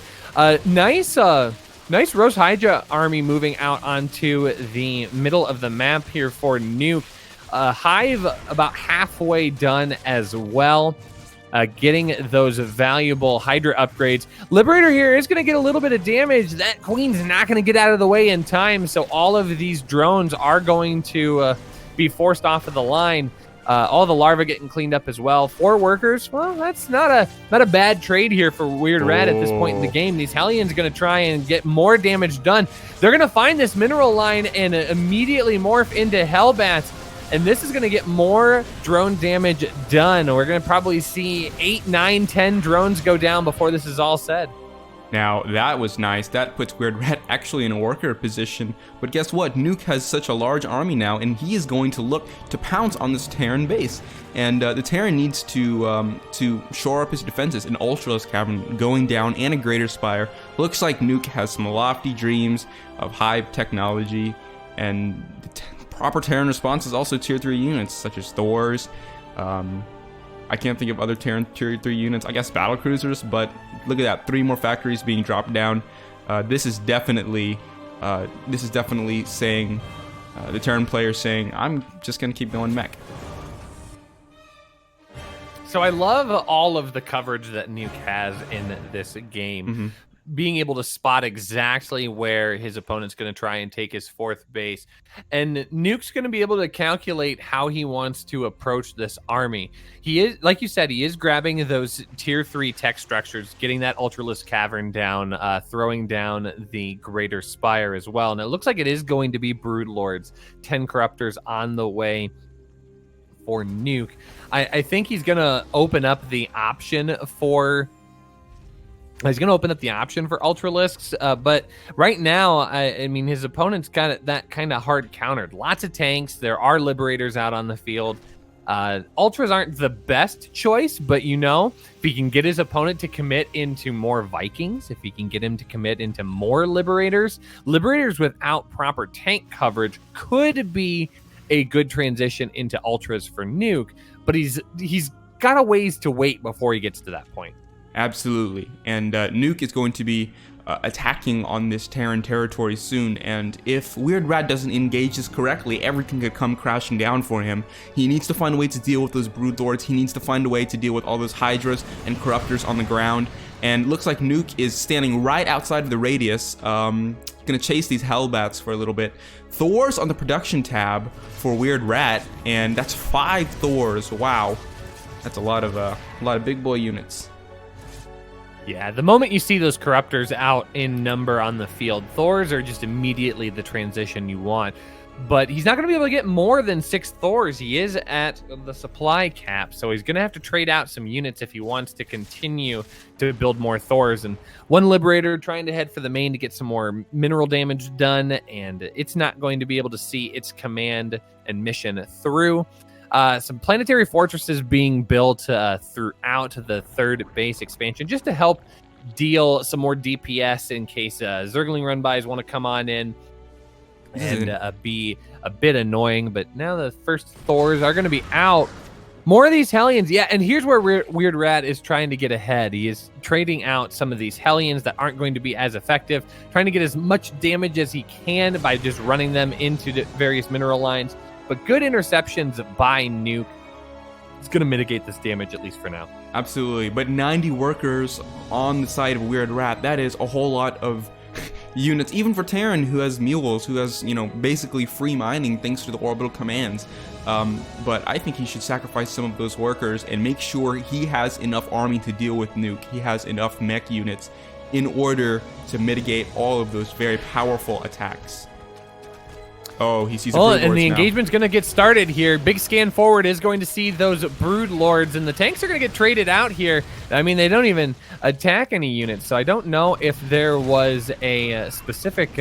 Nice Roast Hydra army moving out onto the middle of the map here for Nuke. Hive about halfway done as well, getting those valuable Hydra upgrades. Liberator here is going to get a little bit of damage. That Queen's not going to get out of the way in time, so all of these drones are going to be forced off of the line. All the larvae getting cleaned up as well. 4 workers, well, that's not a bad trade here for Weird Rat at this point in the game. These Hellions going to try and get more damage done. They're going to find this mineral line and immediately morph into Hellbats, and this is going to get more drone damage done. We're going to probably see 8, 9, 10 drones go down before this is all said. Now, that was nice. That puts Weird Rat actually in a worker position. But guess what? Nuke has such a large army now, and he is going to look to pounce on this Terran base. And the Terran needs to shore up his defenses. An Ultralisk Cavern going down and a Greater Spire. Looks like Nuke has some lofty dreams of Hive technology. And the proper Terran response is also Tier 3 units, such as Thors. I can't think of other tier 3 units. I guess battle cruisers, but look at that, 3 more factories being dropped down. This is definitely saying the Terran player saying, I'm just gonna keep going mech. So I love all of the coverage that Nuke has in this game. Being able to spot exactly where his opponent's going to try and take his 4th base. And Nuke's going to be able to calculate how he wants to approach this army. He is, like you said, he is grabbing those tier 3 tech structures, getting that Ultralisk Cavern down, throwing down the Greater Spire as well. And it looks like it is going to be Broodlords, 10 Corruptors on the way for Nuke. I think he's going to open up the option for... He's going to open up the option for Ultralisks, but right now, I mean, his opponent's got that kind of hard countered. Lots of tanks. There are Liberators out on the field. Ultras aren't the best choice, but if he can get his opponent to commit into more Vikings, if he can get him to commit into more Liberators without proper tank coverage could be a good transition into Ultras for Nuke, but he's got a ways to wait before he gets to that point. Absolutely. And Nuke is going to be attacking on this Terran territory soon, and if Weird Rat doesn't engage this correctly, everything could come crashing down for him. He needs to find a way to deal with those Broodlords. He needs to find a way to deal with all those Hydras and Corruptors on the ground, and looks like Nuke is standing right outside of the radius, gonna chase these Hellbats for a little bit. Thor's on the production tab for Weird Rat, and that's 5 Thors. Wow, that's a lot of big boy units. Yeah, the moment you see those Corruptors out in number on the field, Thors are just immediately the transition you want. But he's not going to be able to get more than 6 Thors. He is at the supply cap, so he's going to have to trade out some units if he wants to continue to build more Thors. And one Liberator trying to head for the main to get some more mineral damage done, and it's not going to be able to see its command and mission through. Some planetary fortresses being built throughout the 3rd base expansion just to help deal some more DPS in case Zergling run-bys want to come on in and be a bit annoying. But now the first Thors are going to be out. More of these Hellions. Yeah, and here's where Weird Rat is trying to get ahead. He is trading out some of these Hellions that aren't going to be as effective, trying to get as much damage as he can by just running them into the various mineral lines. But good interceptions by Nuke is going to mitigate this damage, at least for now. Absolutely. But 90 workers on the side of Weird Rat, that is a whole lot of units. Even for Terran, who has mules, who has, basically free mining thanks to the orbital commands. But I think he should sacrifice some of those workers and make sure he has enough army to deal with Nuke. He has enough mech units in order to mitigate all of those very powerful attacks. Oh, he sees a Broodlords and the now. engagement's going to get started here. Big scan forward is going to see those Broodlords, and the tanks are going to get traded out here. I mean, they don't even attack any units, so I don't know if there was a specific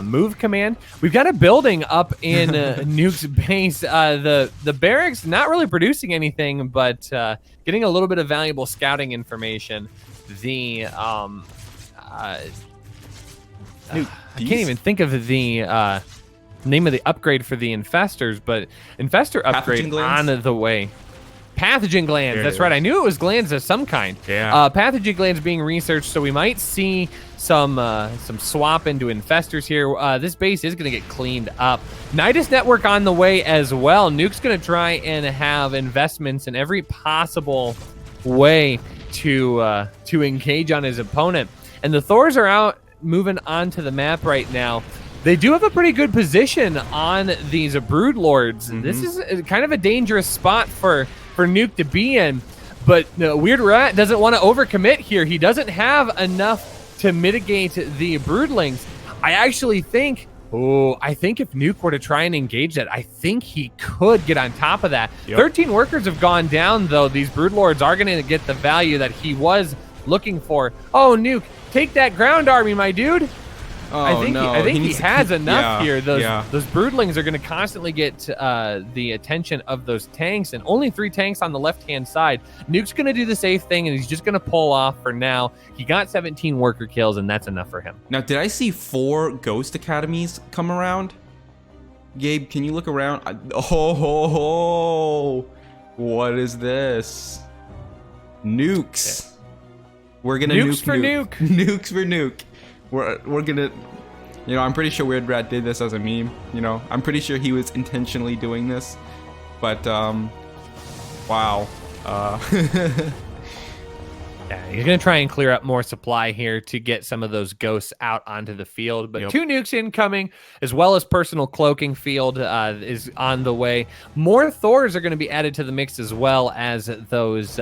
move command. We've got a building up in Nuke's base. The barracks not really producing anything, but getting a little bit of valuable scouting information. I can't even think of the name of the upgrade for the infestors, but infestor upgrade on the way. Pathogen glands, that's right. I knew it was glands of some kind. Yeah. Pathogen glands being researched, so we might see some swap into infestors here. This base is going to get cleaned up. Nidus network on the way as well. Nuke's going to try and have investments in every possible way to engage on his opponent. And the Thors are out moving onto the map right now. They do have a pretty good position on these Broodlords. Mm-hmm. This is kind of a dangerous spot for Nuke to be in, but Weird Rat doesn't want to overcommit here. He doesn't have enough to mitigate the Broodlings. I actually think, if Nuke were to try and engage that, I think he could get on top of that. Yep. 13 workers have gone down, though. These Broodlords are going to get the value that he was looking for. Oh, Nuke, take that ground army, my dude. Oh, I think he has enough here. Those Broodlings are going to constantly get the attention of those tanks, and only 3 tanks on the left-hand side. Nuke's going to do the safe thing, and he's just going to pull off for now. He got 17 worker kills, and that's enough for him. Now, did I see 4 Ghost Academies come around? Gabe, can you look around? What is this? Nukes. We're gonna Nukes for nuke. Nukes for nuke. We're gonna. You know, I'm pretty sure Weird Rat did this as a meme. You know, I'm pretty sure he was intentionally doing this. But wow. Yeah, he's going to try and clear up more supply here to get some of those ghosts out onto the field. But 2 nukes incoming, as well as personal cloaking field is on the way. More Thors are going to be added to the mix, as well as those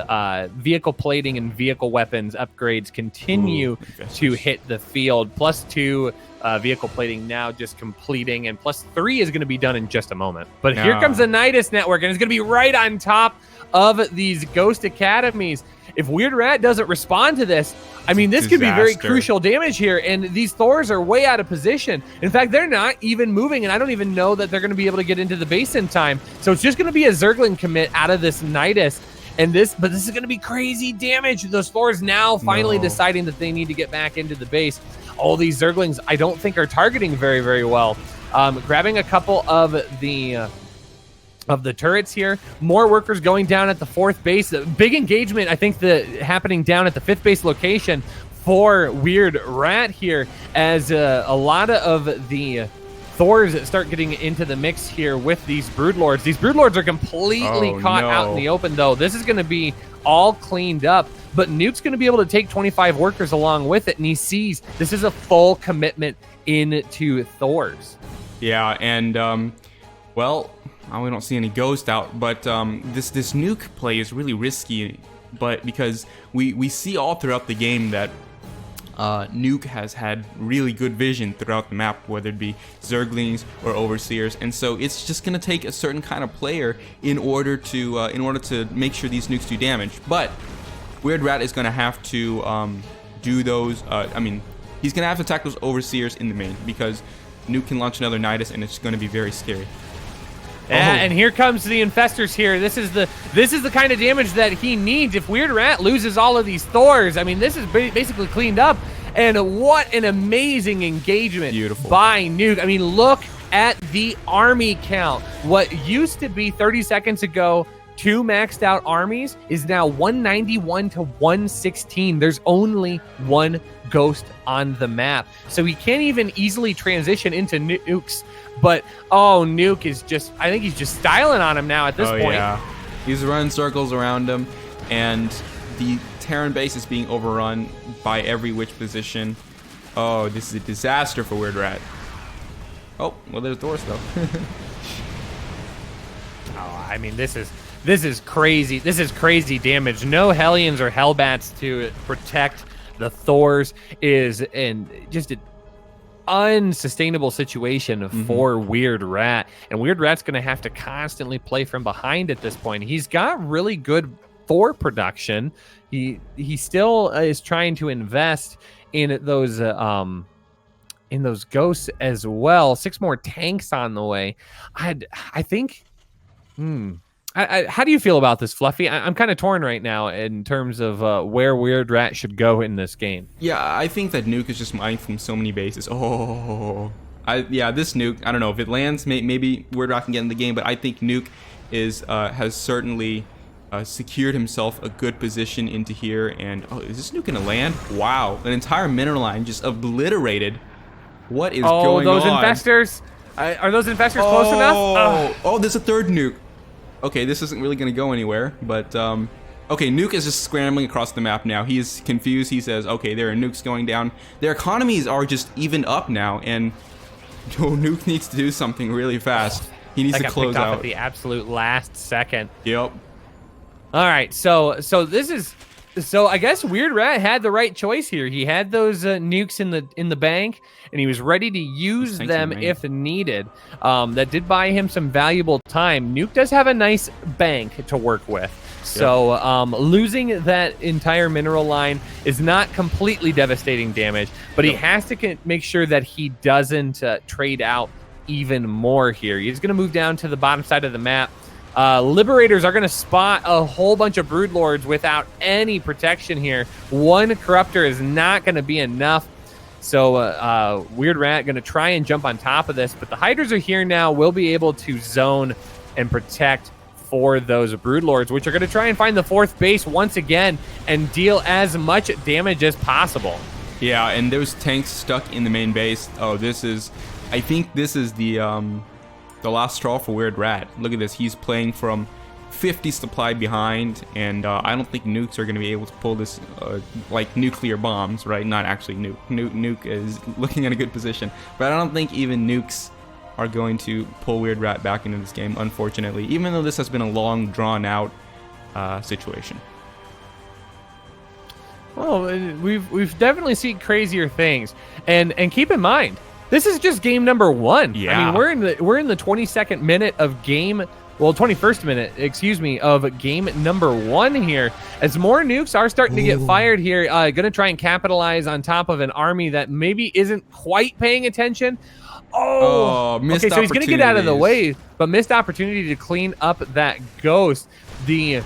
vehicle plating and vehicle weapons upgrades continue to hit the field. +2 vehicle plating now just completing, and +3 is going to be done in just a moment. But here comes the Nidus network, and it's going to be right on top of these ghost academies. If Weird Rat doesn't respond to this, I mean, this could be very crucial damage here, and these Thors are way out of position. In fact, they're not even moving, and I don't even know that they're going to be able to get into the base in time. So it's just going to be a Zergling commit out of this Nidus, but this is going to be crazy damage. Those Thors now finally deciding that they need to get back into the base. All these Zerglings, I don't think, are targeting very, very well. Grabbing a couple of the turrets here. More workers going down at the 4th base. Big engagement, I think, happening down at the 5th base location for Weird Rat here, as a lot of the Thors start getting into the mix here with these Broodlords. These Broodlords are completely caught out in the open, though. This is going to be all cleaned up, but Nuke's going to be able to take 25 workers along with it, and he sees this is a full commitment into Thors. Yeah, and, well, we don't see any ghost out, but this nuke play is really risky, but because we see all throughout the game that Nuke has had really good vision throughout the map, whether it be Zerglings or Overseers, and so it's just gonna take a certain kind of player in order to make sure these nukes do damage. But Weird Rat is gonna have to do those. He's gonna have to attack those Overseers in the main, because Nuke can launch another Nidus, and it's gonna be very scary. And here comes the Infestors here. This is the kind of damage that he needs. If Weird Rat loses all of these Thors, I mean, this is basically cleaned up. And what an amazing engagement by Nuke. I mean, look at the army count. What used to be 30 seconds ago 2 maxed out armies is now 191 to 116. There's only 1 ghost on the map. So he can't even easily transition into nukes. But, Nuke is I think he's just styling on him now at this point. Yeah. He's running circles around him, and the Terran base is being overrun by every witch position. Oh, this is a disaster for Weird Rat. Oh, well, there's Thors, though. I mean, this is crazy. This is crazy damage. No Hellions or Hellbats to protect the Thors is just an unsustainable situation for Weird Rat, and Weird Rat's going to have to constantly play from behind at this point. He's got really good Thor production. He still is trying to invest in those ghosts as well. 6 more tanks on the way. I think. How do you feel about this, Fluffy? I'm kind of torn right now in terms of where Weird Rat should go in this game. Yeah, I think that Nuke is just mined from so many bases. This Nuke, I don't know if it lands. Maybe Weird Rat can get in the game, but I think Nuke has certainly secured himself a good position into here. And is this Nuke gonna land? Wow, an entire mineral line just obliterated. What is going on? Those Infestors? Are those Infestors close enough? Oh, there's a 3rd Nuke. Okay, this isn't really going to go anywhere, but, okay, Nuke is just scrambling across the map now. He is confused. He says, okay, there are nukes going down. Their economies are just even up now, and Nuke needs to do something really fast. He needs to close out. At the absolute last second. Yep. All right, so I guess Weird Rat had the right choice here. He had those nukes in the bank, and he was ready to use them if needed. That did buy him some valuable time. Nuke does have a nice bank to work with. So losing that entire mineral line is not completely devastating damage, but he has to make sure that he doesn't trade out even more here. He's going to move down to the bottom side of the map. Liberators are going to spot a whole bunch of Broodlords without any protection here. 1 Corruptor is not going to be enough. So Weird Rat going to try and jump on top of this, but the Hydras are here now. We'll be able to zone and protect for those Broodlords, which are going to try and find the 4th base once again and deal as much damage as possible. Yeah, and there's tanks stuck in the main base. Oh, I think this is the last straw for Weird Rat. Look at this. He's playing from 50 supply behind, and I don't think nukes are going to be able to pull this, like nuclear bombs, right? Not actually nuke. Nuke is looking at a good position, but I don't think even nukes are going to pull Weird Rat back into this game, unfortunately, even though this has been a long, drawn-out situation. Well, we've definitely seen crazier things, and keep in mind, this is just game number 1. Yeah. I mean, we're in the 22nd minute of game. Well, 21st minute, excuse me, of game number 1 here. As more nukes are starting to get fired here, gonna try and capitalize on top of an army that maybe isn't quite paying attention. Missed okay, so he's gonna get out of the way, but missed opportunity to clean up that ghost. The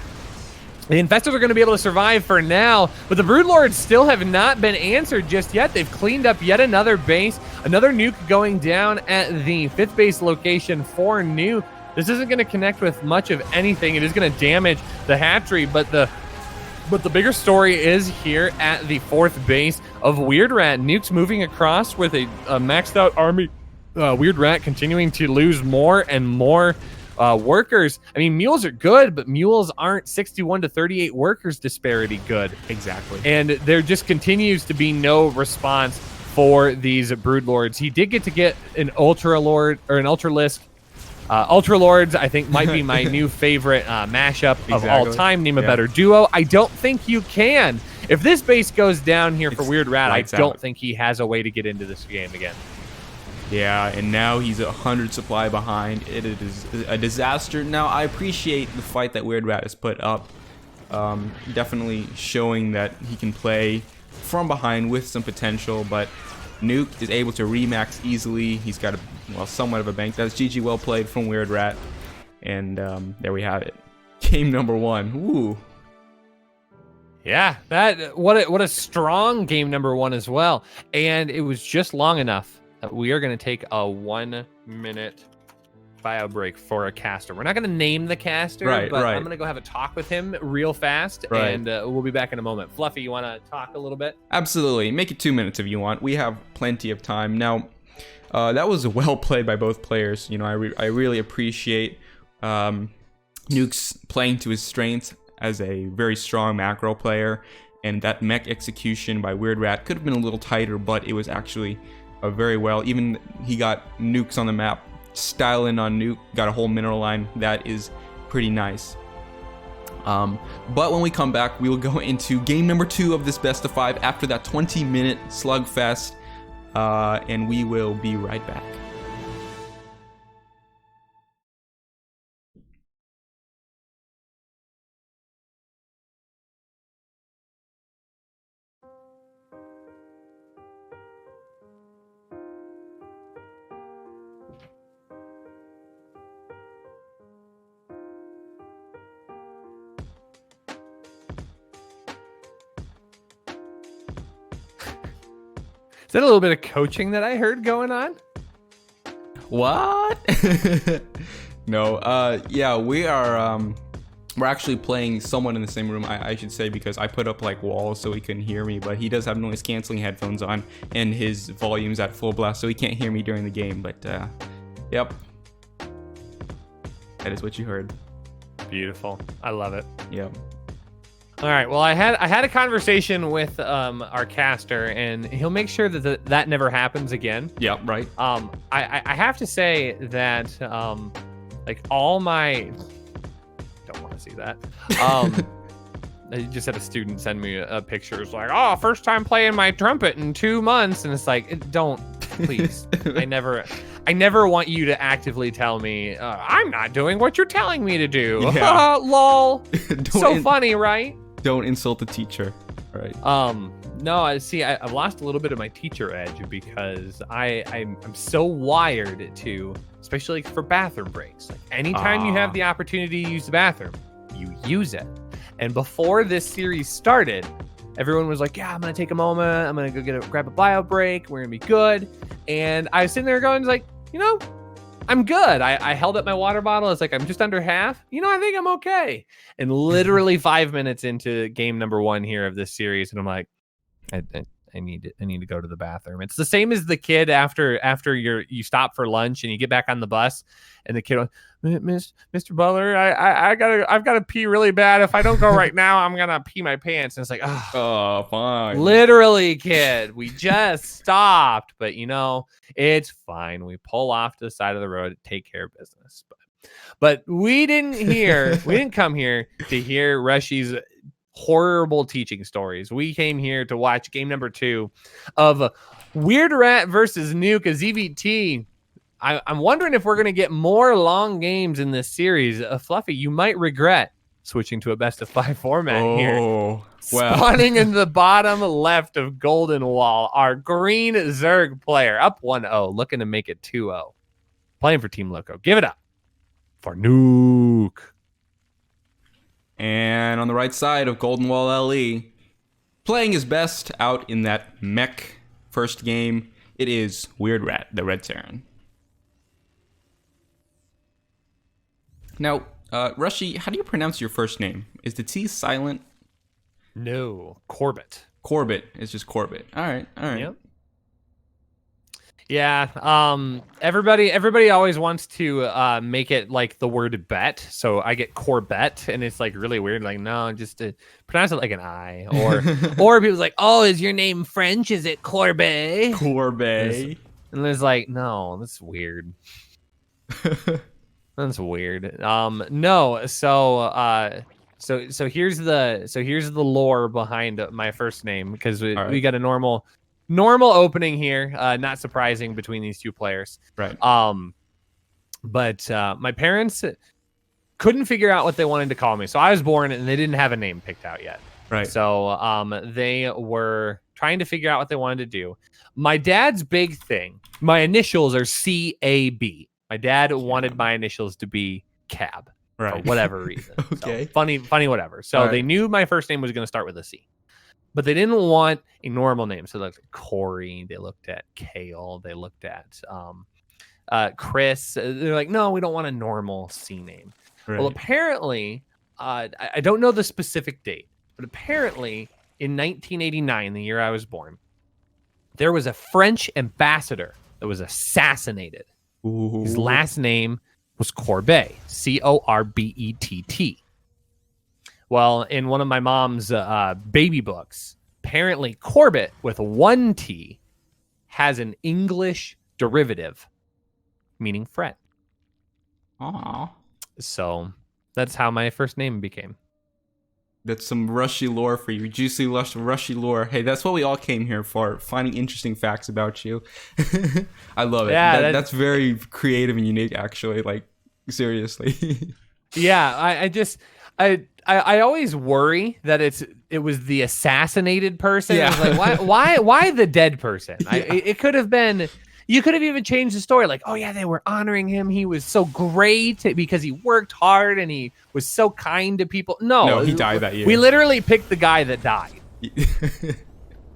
infestors are going to be able to survive for now, but the Broodlords still have not been answered just yet. They've cleaned up yet another base, another nuke going down at the 5th base location for nuke. This isn't going to connect with much of anything. It is going to damage the hatchery, but the bigger story is here at the 4th base of Weird Rat. Nukes moving across with a maxed out army. Weird Rat continuing to lose more and more workers. I mean, mules are good, but mules aren't 61 to 38 workers disparity good. Exactly. And there just continues to be no response for these Broodlords. He did get an Ultra Lord or an Ultralisk. Ultra Lords, I think, might be my new favorite mashup of all time. Name a better duo. I don't think you can. If this base goes down here for Weird Rat, I don't think he has a way to get into this game again. Yeah, and now he's 100 supply behind. It is a disaster. Now, I appreciate the fight that Weird Rat has put up. Definitely showing that he can play from behind with some potential, but Nuke is able to remax easily. He's got somewhat of a bank. That's GG, well played from Weird Rat. And there we have it. Game number 1. Ooh. Yeah, what a strong game number 1 as well. And it was just long enough that we are going to take a 1-minute bio break for a caster. We're not going to name the caster, but I'm going to go have a talk with him real fast, and we'll be back in a moment. Fluffy, you want to talk a little bit? Absolutely. Make it 2 minutes if you want. We have plenty of time. Now, that was well played by both players. You know, I really appreciate Nuke's playing to his strengths as a very strong macro player, and that mech execution by Weird Rat could have been a little tighter, but it was actually very well. Even he got nukes on the map, style in on nuke, got a whole mineral line. That is pretty nice. But when we come back, we will go into game number 2 of this best of 5 after that 20-minute slugfest, and we will be right back. Is that a little bit of coaching that I heard going on? What? No, yeah, we are, we're actually playing someone in the same room, I should say, because I put up like walls so he couldn't hear me, but he does have noise canceling headphones on and his volume's at full blast, so he can't hear me during the game, but yep. That is what you heard. Beautiful. I love it. Yep. All right. Well, I had a conversation with our caster, and he'll make sure that that never happens again. Yeah. Right. I have to say that like all my don't want to see that. I just had a student send me a picture. It's like, oh, first time playing my trumpet in 2 months, and it's like, don't, please. I never want you to actively tell me I'm not doing what you're telling me to do. Yeah. Lol. So funny, right? Don't insult the teacher, right? No, I've lost a little bit of my teacher edge because I'm so wired to, especially for bathroom breaks. Like anytime you have the opportunity to use the bathroom, you use it. And before this series started, everyone was like, yeah, I'm going to take a moment. I'm going to go grab a bio break. We're going to be good. And I was sitting there going, like, you know, I'm good. I held up my water bottle. I was like, I'm just under half. I think I'm okay. And literally 5 minutes into game number 1 here of this series, and I'm like, I need to go to the bathroom. It's the same as the kid after you stop for lunch and you get back on the bus, and the kid goes, Mr. Butler, I've got to pee really bad. If I don't go right now, I'm gonna pee my pants. And it's like, oh, fine. Literally, kid, we just stopped, but it's fine. We pull off to the side of the road, take care of business. But we didn't come here to hear Rushy's horrible teaching stories. We came here to watch game number 2 of Weird Rat versus Nuke, a ZVT. I'm wondering if we're going to get more long games in this series. Fluffy, you might regret switching to a best of 5 format here. Wow. Spawning in the bottom left of Golden Wall, our green Zerg player, up 1-0, looking to make it 2-0. Playing for Team Loco. Give it up for Nuke. And on the right side of Golden Wall LE, playing his best out in that mech first game, it is Weird Rat, the Red Terran. Now, Rushy, how do you pronounce your first name? Is the T silent? No, Corbett. Corbett. It's just Corbett. All right. Yep. Yeah. Everybody always wants to make it like the word bet. So I get Corbett, and it's like really weird. Like, no, just pronounce it like an I. Or people's like, oh, is your name French? Is it Corbet? Corbet. And there's like, no, that's weird. That's weird. No. So here's the lore behind my first name, because we got a normal opening here. Not surprising between these two players. Right. But my parents couldn't figure out what they wanted to call me. So I was born and they didn't have a name picked out yet. Right. So they were trying to figure out what they wanted to do. My dad's big thing, my initials are CAB. My dad wanted my initials to be Cab. Right. For whatever reason. Okay. So funny, whatever. So they knew my first name was going to start with a C, but they didn't want a normal name. So they looked at Corey, they looked at Kale, they looked at Chris. They're like, no, we don't want a normal C name. Right. Well, apparently, I don't know the specific date, but apparently in 1989, the year I was born, there was a French ambassador that was assassinated. Ooh. His last name was Corbett, Corbett. Well, in one of my mom's baby books, apparently Corbett with one T has an English derivative, meaning friend. Aww. So that's how my first name became. That's some Rushy lore for you. Juicy, Rushy lore. Hey, that's what we all came here for, finding interesting facts about you. I love it. Yeah, that's very creative and unique, actually. Like, seriously. Yeah, I always worry that it was the assassinated person. Yeah. I was like, why the dead person? Yeah. It could have been. You could have even changed the story. Like, oh yeah, they were honoring him. He was so great because he worked hard and he was so kind to people. No, he died that year. We literally picked the guy that died.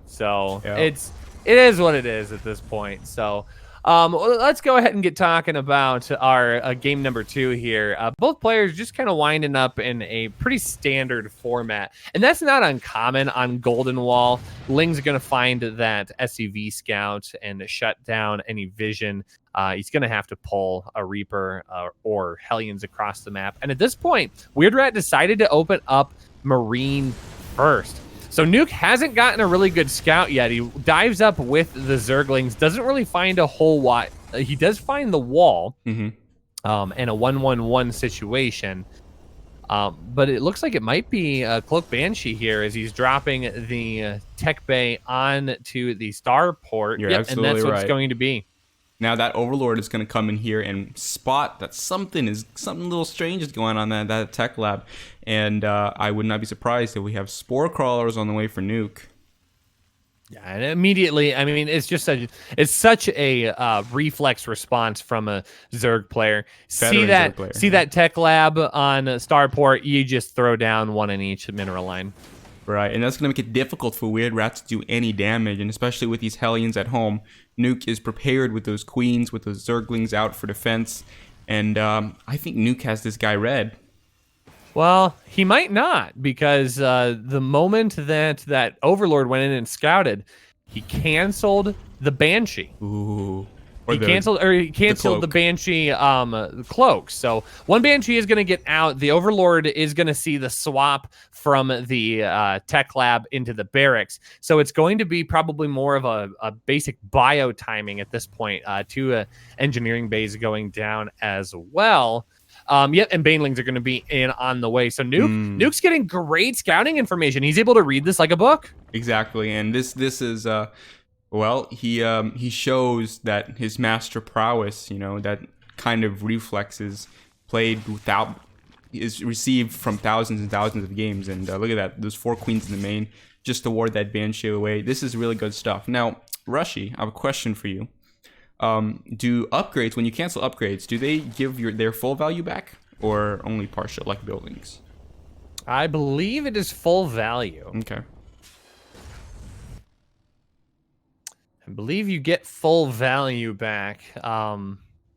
So yeah. it is what it is at this point. So let's go ahead and get talking about our game number 2 here. Both players just kind of winding up in a pretty standard format, and that's not uncommon on Golden Wall. Ling's going to find that SCV scout and shut down any vision. He's going to have to pull a Reaper or Hellions across the map. And at this point, Weird Rat decided to open up Marine first. So Nuke hasn't gotten a really good scout yet. He dives up with the Zerglings, doesn't really find a whole lot. He does find the wall in a 1-1-1 situation. But it looks like it might be a Cloak Banshee here as he's dropping the tech bay onto the starport. You're absolutely and that's what right. it's going to be. Now that Overlord is going to come in here and spot that something a little strange is going on in that tech lab, and I would not be surprised if we have spore crawlers on the way for Nuke. Yeah, and immediately, I mean, it's such a reflex response from a Zerg player. See Zerg player. that tech lab on Starport, you just throw down one in each mineral line. Right, and that's going to make it difficult for Weird Rat to do any damage, and especially with these Hellions at home. Nuke is prepared with those Queens, with those Zerglings out for defense, and I think Nuke has this guy red. Well, he might not, because the moment that Overlord went in and scouted, he canceled the Banshee. Ooh. He canceled the Banshee cloak. So one Banshee is going to get out. The Overlord is going to see the swap from the tech lab into the barracks. So it's going to be probably more of a basic bio timing at this point. Two engineering bays going down as well. Yep, and Banelings are going to be in on the way. So Nuke's getting great scouting information. He's able to read this like a book. Exactly, and this is well, he shows that his master prowess, that kind of reflexes played without is received from thousands and thousands of games. And look at that, those 4 Queens in the main just to ward that Banshee away. This is really good stuff. Now, Rushy, I have a question for you. Do upgrades, when you cancel upgrades, do they give their full value back or only partial, like buildings? I believe it is full value. Okay. I believe you get full value back,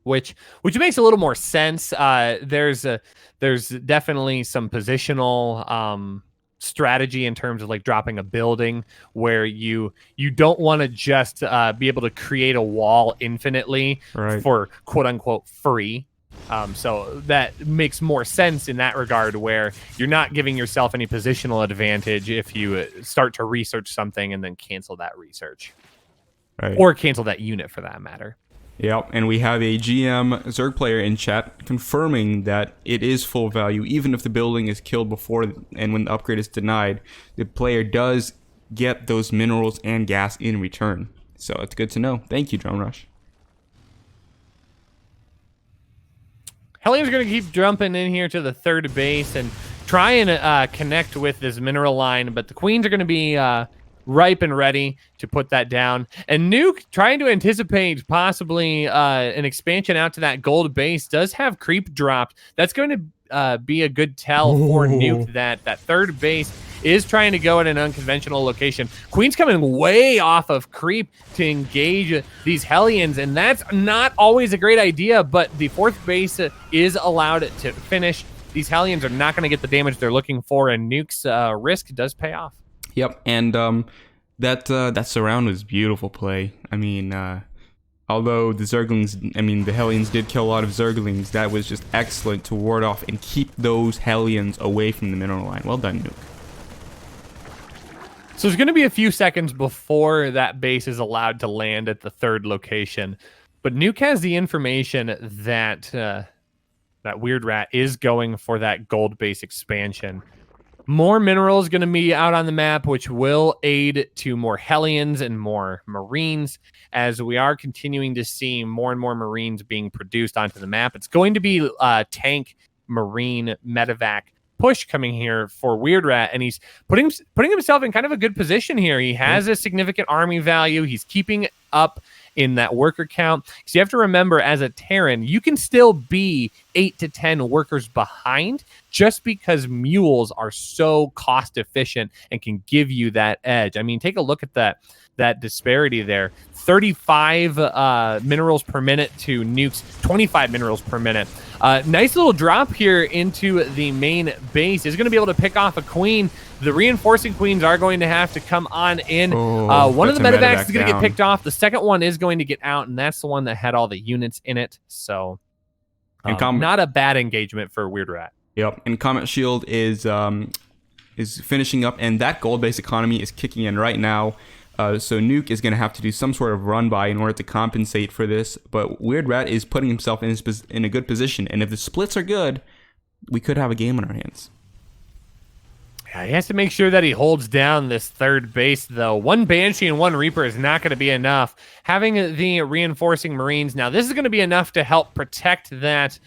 which makes a little more sense. There's definitely some positional strategy in terms of like dropping a building where you don't want to just be able to create a wall infinitely for quote unquote free. So that makes more sense in that regard, where you're not giving yourself any positional advantage if you start to research something and then cancel that research. Right. Or cancel that unit for that matter. Yep, and we have a GM Zerg player in chat confirming that it is full value, even if the building is killed before and when the upgrade is denied, the player does get those minerals and gas in return. So it's good to know. Thank you, Drone Rush. Hellions are going to keep jumping in here to the third base and try and connect with this mineral line, but the Queens are going to be ripe and ready to put that down. And Nuke, trying to anticipate possibly an expansion out to that gold base, does have creep dropped. That's going to be a good tell for Nuke that third base is trying to go at an unconventional location. Queen's coming way off of creep to engage these Hellions, and that's not always a great idea, but the fourth base is allowed to finish. These Hellions are not going to get the damage they're looking for, and Nuke's risk does pay off. Yep, and that surround was beautiful play. I mean, although the Hellions did kill a lot of Zerglings, that was just excellent to ward off and keep those Hellions away from the mineral line. Well done, Nuke. So there's going to be a few seconds before that base is allowed to land at the third location, but Nuke has the information that that Weird Rat is going for that gold base expansion. More minerals going to be out on the map, which will aid to more Hellions and more Marines, as we are continuing to see more and more Marines being produced onto the map. It's going to be tank, Marine, medevac push coming here for Weird Rat, and he's putting himself in kind of a good position here. He has a significant army value. He's keeping up in that worker count. So you have to remember, as a Terran, you can still be 8 to 10 workers behind just because mules are so cost efficient and can give you that edge. I mean, take a look at that disparity there. 35 minerals per minute to Nuke's 25 minerals per minute. Nice little drop here into the main base. Is going to be able to pick off a queen. The reinforcing queens are going to have to come on in. One of the medevacs is going to get picked off. The second one is going to get out, and that's the one that had all the units in it. So not a bad engagement for Weird Rat. Yep, and Comet Shield is finishing up, and that gold base economy is kicking in right now. So Nuke is going to have to do some sort of run by in order to compensate for this. But Weird Rat is putting himself in a good position. And if the splits are good, we could have a game on our hands. Yeah, he has to make sure that he holds down this third base, though. One Banshee and one Reaper is not going to be enough. Having the reinforcing Marines, now this is going to be enough to help protect that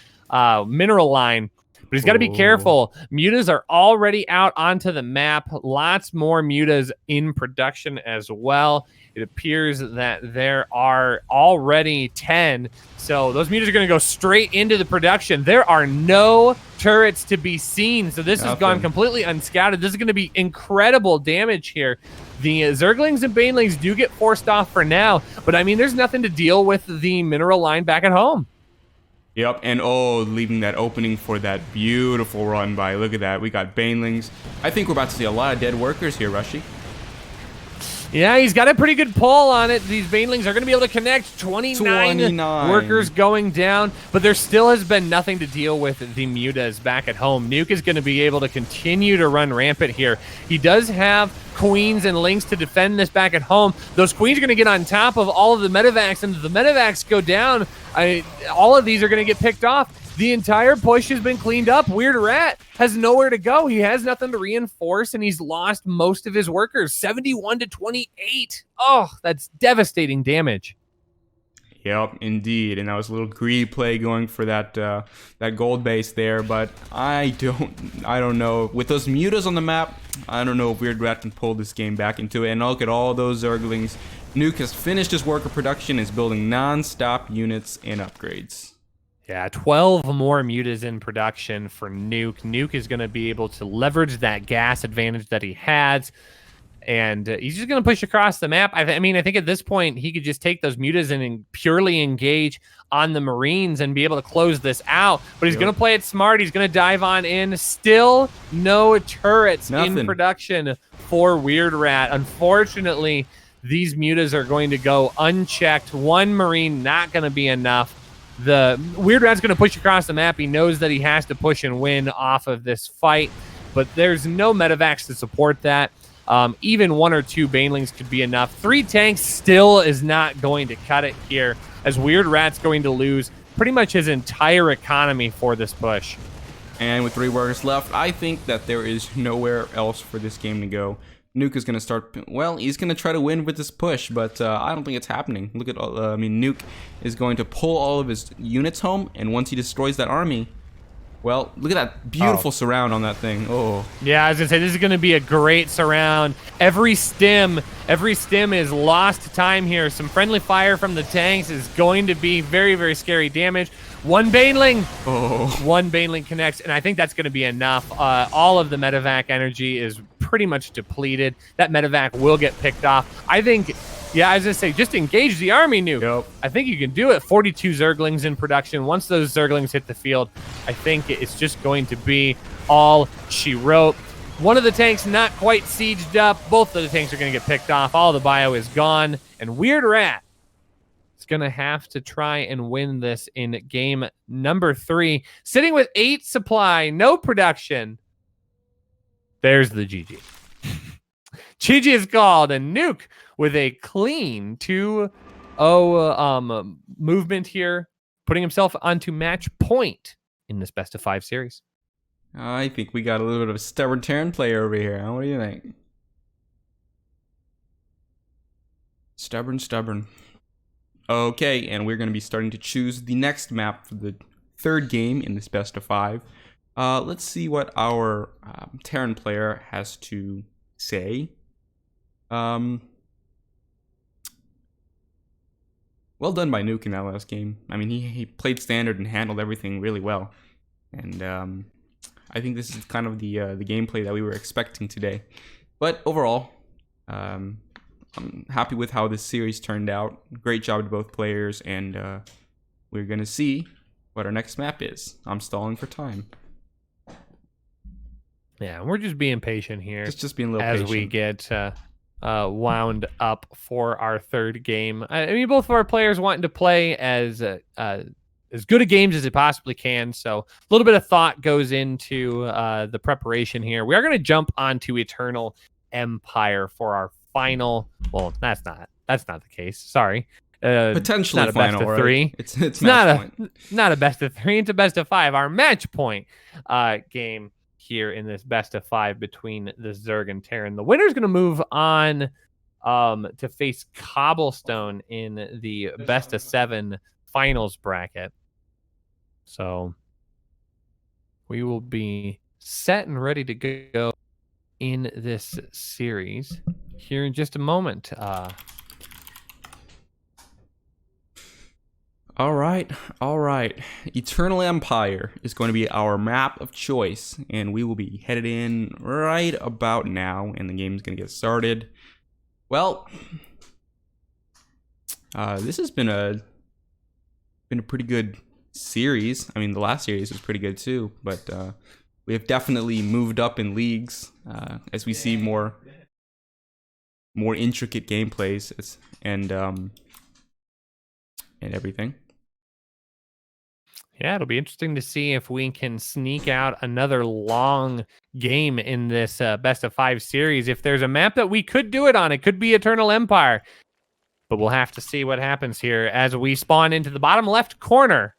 mineral line. But he's got to be careful. Mutas are already out onto the map. Lots more mutas in production as well. It appears that there are already 10. So those mutas are going to go straight into the production. There are no turrets to be seen. So this has gone completely unscouted. This is going to be incredible damage here. The Zerglings and Banelings do get forced off for now. But, I mean, there's nothing to deal with the mineral line back at home. Yep, and leaving that opening for that beautiful run by. Look at that. We got Banelings. I think we're about to see a lot of dead workers here, Rushy. Yeah, he's got a pretty good pull on it. These Banelings are going to be able to connect 29 workers going down, but there still has been nothing to deal with the mutas back at home. Nuke is going to be able to continue to run rampant here. He does have queens and links to defend this back at home. Those queens are going to get on top of all of the medevacs, and if the medevacs go down, all of these are going to get picked off. The entire push has been cleaned up. Weird Rat has nowhere to go. He has nothing to reinforce, and he's lost most of his workers. 71-28. Oh, that's devastating damage. Yep, indeed. And that was a little greedy play going for that that gold base there, but I don't know. With those mutas on the map, I don't know if Weird Rat can pull this game back into it. And look at all those Zerglings. Nuke has finished his worker production, is building non-stop units and upgrades. Yeah, 12 more mutas in production for Nuke. Nuke is going to be able to leverage that gas advantage that he has, and he's just going to push across the map. I think at this point, he could just take those mutas and purely engage on the Marines and be able to close this out, but he's going to play it smart. He's going to dive on in. Still no turrets in production for Weird Rat. Unfortunately, these mutas are going to go unchecked. One Marine not going to be enough. The Weird Rat's going to push across the map. He knows that he has to push and win off of this fight, but there's no medevacs to support that. Even one or two Banelings could be enough. 3 tanks still is not going to cut it here, as Weird Rat's going to lose pretty much his entire economy for this push. And with 3 workers left, I think that there is nowhere else for this game to go. Nuke is going to start, well, he's going to try to win with this push, but I don't think it's happening. Look at, Nuke is going to pull all of his units home, and once he destroys that army, well, look at that beautiful surround on that thing. Oh. Yeah, I was going to say, this is going to be a great surround. Every stim is lost time here. Some friendly fire from the tanks is going to be very, very scary damage. One Baneling. One Baneling connects, and I think that's going to be enough. All of the medevac energy is pretty much depleted. That medevac will get picked off. I think, yeah, I was going to say, just engage the army, Nuke. Yep. I think you can do it. 42 Zerglings in production. Once those Zerglings hit the field, I think it's just going to be all she wrote. One of the tanks not quite sieged up. Both of the tanks are going to get picked off. All the bio is gone. And Weird Rat is going to have to try and win this in game number 3. Sitting with 8 supply, no production. There's the GG. GG is called, and Nuke with a clean 2-0 movement here, putting himself onto match point in this best of 5 series. I think we got a little bit of a stubborn Terran player over here. What do you think? Stubborn. Okay, and we're going to be starting to choose the next map for the 3rd game in this best of 5. Let's see what our Terran player has to say. Well done by Nuke in that last game. I mean, he played standard and handled everything really well. And I think this is kind of the gameplay that we were expecting today. But overall, I'm happy with how this series turned out. Great job to both players, and we're going to see what our next map is. I'm stalling for time. Yeah, we're just being patient here. Just being a little as patient. we get wound up for our 3rd game. I mean, both of our players wanting to play as good a games as it possibly can. So a little bit of thought goes into the preparation here. We are going to jump onto Eternal Empire for our final. Well, that's not the case. Sorry. Potentially not a final, best of 3. Right? It's not a best of 3. It's a best of 5. Our match point game here in this best of 5 between the Zerg and Terran. The winner's going to move on to face Cobblestone in the best of 7 finals bracket. So we will be set and ready to go in this series here in just a moment. All right. Eternal Empire is going to be our map of choice, and we will be headed in right about now, and the game's going to get started. Well, this has been a pretty good series. I mean, the last series was pretty good too, but we have definitely moved up in leagues as we see more intricate gameplays and everything. Yeah, it'll be interesting to see if we can sneak out another long game in this best of 5 series. If there's a map that we could do it on, it could be Eternal Empire. But we'll have to see what happens here as we spawn into the bottom left corner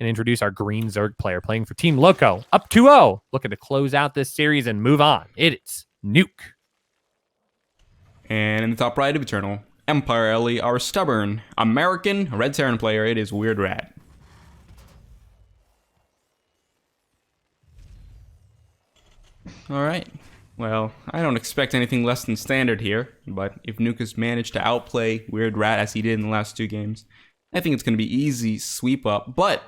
and introduce our green Zerg player playing for Team Loco. Up 2-0, looking to close out this series and move on. It's Nuke. And in the top right of Eternal Empire, Ellie, our stubborn American Red Terran player, it is Weird Rat. Alright, well, I don't expect anything less than standard here, but if Nuke has managed to outplay Weird Rat as he did in the last 2 games, I think it's going to be easy sweep up. But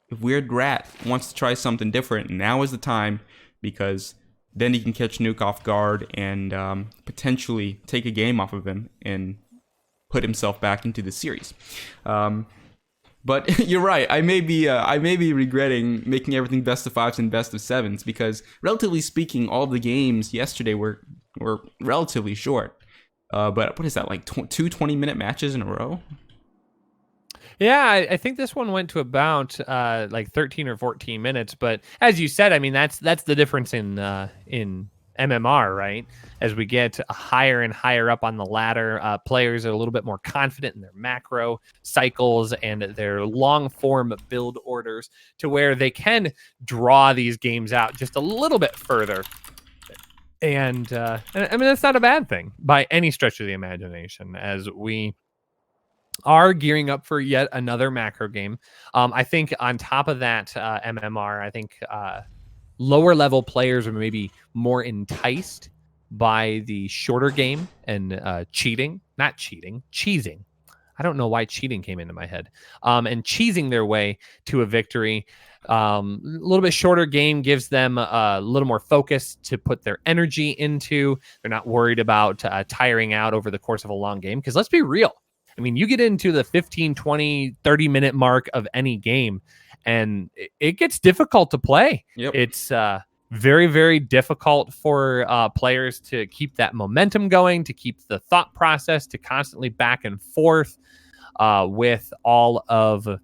if Weird Rat wants to try something different, now is the time, because then he can catch Nuke off guard and potentially take a game off of him and put himself back into the series. But you're right. I may be regretting making everything best of 5s and best of 7s, because relatively speaking, all the games yesterday were relatively short. But what is that, like 2 20-minute matches in a row? Yeah, I think this one went to about like 13 or 14 minutes. But as you said, I mean, that's the difference in MMR, right? As we get higher and higher up on the ladder, players are a little bit more confident in their macro cycles and their long form build orders, to where they can draw these games out just a little bit further. And I mean, that's not a bad thing by any stretch of the imagination, as we are gearing up for yet another macro game. I think on top of that, MMR, I think lower level players are maybe more enticed by the shorter game and cheating. I don't know why cheating came into my head. And cheesing their way to a victory. A little bit shorter game gives them a little more focus to put their energy into. They're not worried about tiring out over the course of a long game. Because let's be real. I mean, you get into the 15, 20, 30-minute mark of any game, and it gets difficult to play. Yep. It's very, very difficult for players to keep that momentum going, to keep the thought process, to constantly back and forth with all of the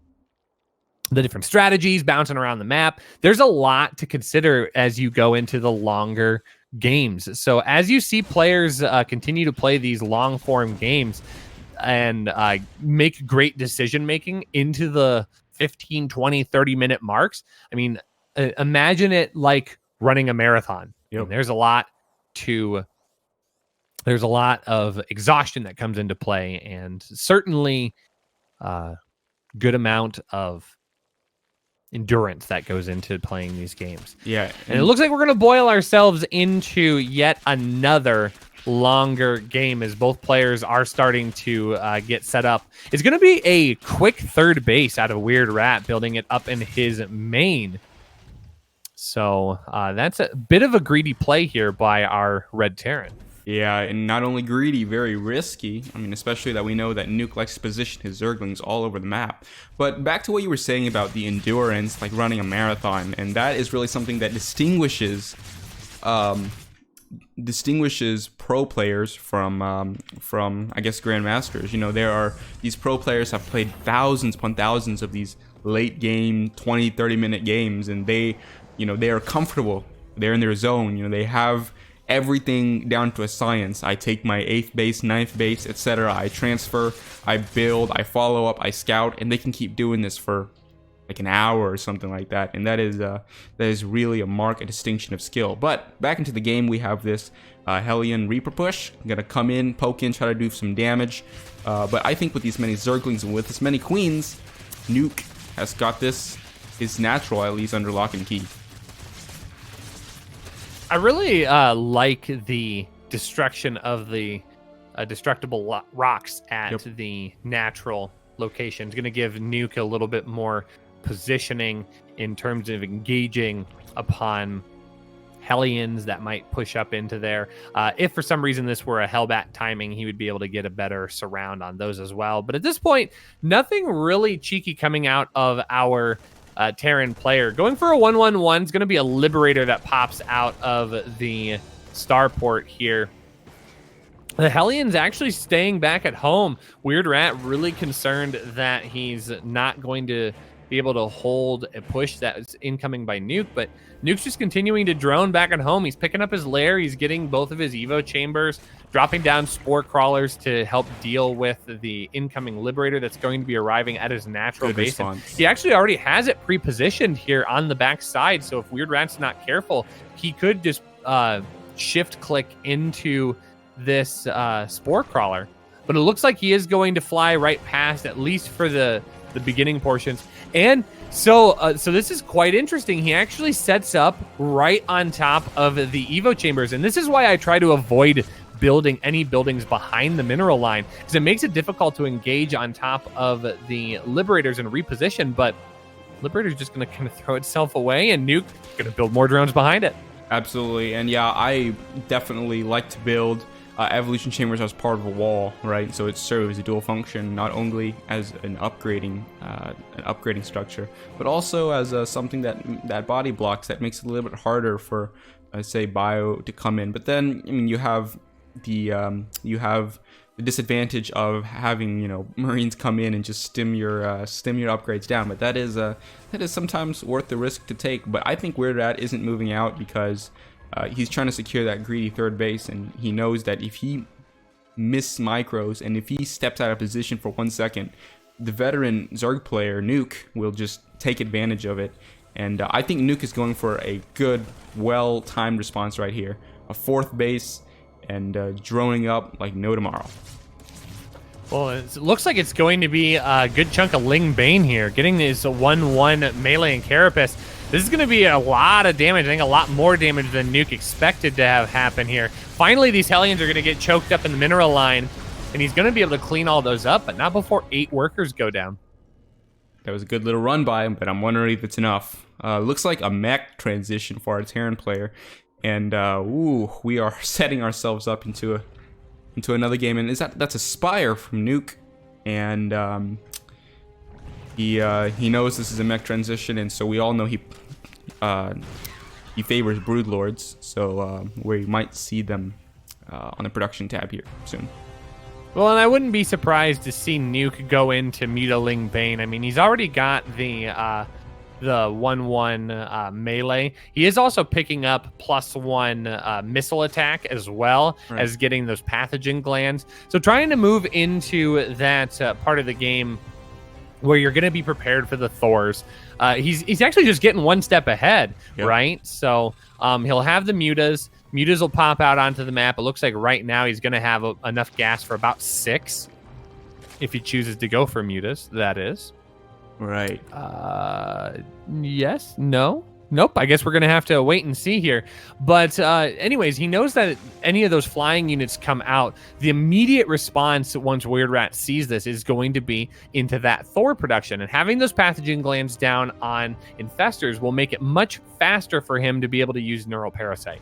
different strategies bouncing around the map. There's a lot to consider as you go into the longer games. So as you see players continue to play these long form games and make great decision making into the 15, 20, 30-minute marks, I mean, imagine it like running a marathon. Yep. And there's a lot of exhaustion that comes into play, and certainly good amount of endurance that goes into playing these games. Yeah. And it looks like we're going to boil ourselves into yet another longer game as both players are starting to get set up. It's going to be a quick third base out of Weird Rat, building it up in his main. So that's a bit of a greedy play here by our Red Terran. Yeah, and not only greedy, very risky. I mean, especially that we know that Nuke likes to position his Zerglings all over the map. But back to what you were saying about the endurance, like running a marathon, and that is really something that distinguishes pro players from I guess grandmasters. You know, there are these pro players have played thousands upon thousands of these late game 20-30 minute games, and they are comfortable, they're in their zone. You know, they have everything down to a science. I take my 8th base, 9th base, etc. I transfer, I build, I follow up, I scout, and they can keep doing this for like an hour or something like that. And that is really a marked distinction of skill. But back into the game, we have this Hellion Reaper push. I'm gonna come in, poke in, try to do some damage. But I think with these many Zerglings and with this many Queens, Nuke has got this his natural at least under lock and key. I really like the destruction of the destructible rocks at the natural location. It's going to give Nuke a little bit more positioning in terms of engaging upon Hellions that might push up into there. If for some reason this were a Hellbat timing, he would be able to get a better surround on those as well. But at this point, nothing really cheeky coming out of our Terran player. Going for a 1-1-1 is going to be a Liberator that pops out of the starport here. The Hellions actually staying back at home. Weird Rat really concerned that he's not going to be able to hold a push that is incoming by Nuke, but Nuke's just continuing to drone back at home. He's picking up his lair. He's getting both of his Evo chambers, dropping down spore crawlers to help deal with the incoming Liberator that's going to be arriving at his natural base. He actually already has it pre-positioned here on the back side, so if Weird Rat's not careful, he could just shift click into this spore crawler. But it looks like he is going to fly right past, at least for the beginning portions. And so this is quite interesting. He actually sets up right on top of the Evo chambers. And this is why I try to avoid building any buildings behind the mineral line, because it makes it difficult to engage on top of the Liberators and reposition. But Liberator's just going to kind of throw itself away, and Nuke going to build more drones behind it. Absolutely. And yeah, I definitely like to build evolution chambers as part of a wall, right? So it serves a dual function, not only as an upgrading structure, but also as something that body blocks, that makes it a little bit harder for, say, bio to come in. But then, I mean, you have the disadvantage of having Marines come in and just stim your upgrades down. But that is sometimes worth the risk to take. But I think Weird Rat isn't moving out because he's trying to secure that greedy third base, and he knows that if he misses micros and if he steps out of position for 1 second, the veteran Zerg player Nuke will just take advantage of it. And I think Nuke is going for a good, well-timed response right here. A fourth base and droning up like no tomorrow. Well, it looks like it's going to be a good chunk of Ling Bane here, getting this 1-1 melee and Carapace. This is going to be a lot of damage. I think a lot more damage than Nuke expected to have happen here. Finally, these Hellions are going to get choked up in the mineral line, and he's going to be able to clean all those up, but not before 8 workers go down. That was a good little run by him, but I'm wondering if it's enough. Looks like a mech transition for our Terran player, and we are setting ourselves up into another game. And that's a Spire from Nuke, and he knows this is a mech transition, and so we all know he favors Broodlords, so we might see them on the production tab here soon. Well, and I wouldn't be surprised to see Nuke go into Mutaling Bane. I mean, he's already got the 1-1 melee. He is also picking up +1 missile attack as well as getting those pathogen glands. So trying to move into that part of the game where you're going to be prepared for the Thors. He's actually just getting one step ahead, right? So he'll have the mutas. Mutas will pop out onto the map. It looks like right now he's going to have enough gas for about 6, if he chooses to go for mutas, that is. Right. Yes, no, nope. I guess we're going to have to wait and see here. But anyways, he knows that any of those flying units come out, the immediate response once Weird Rat sees this is going to be into that Thor production. And having those pathogen glands down on infestors will make it much faster for him to be able to use Neural Parasite.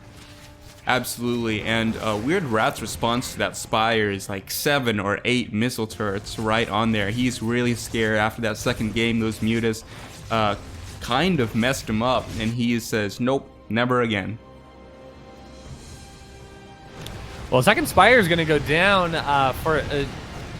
Absolutely, and Weird Rat's response to that Spire is like 7 or 8 missile turrets right on there. He's really scared after that second game. Those mutas kind of messed him up, and he says, nope, never again. Well, second Spire is going to go down for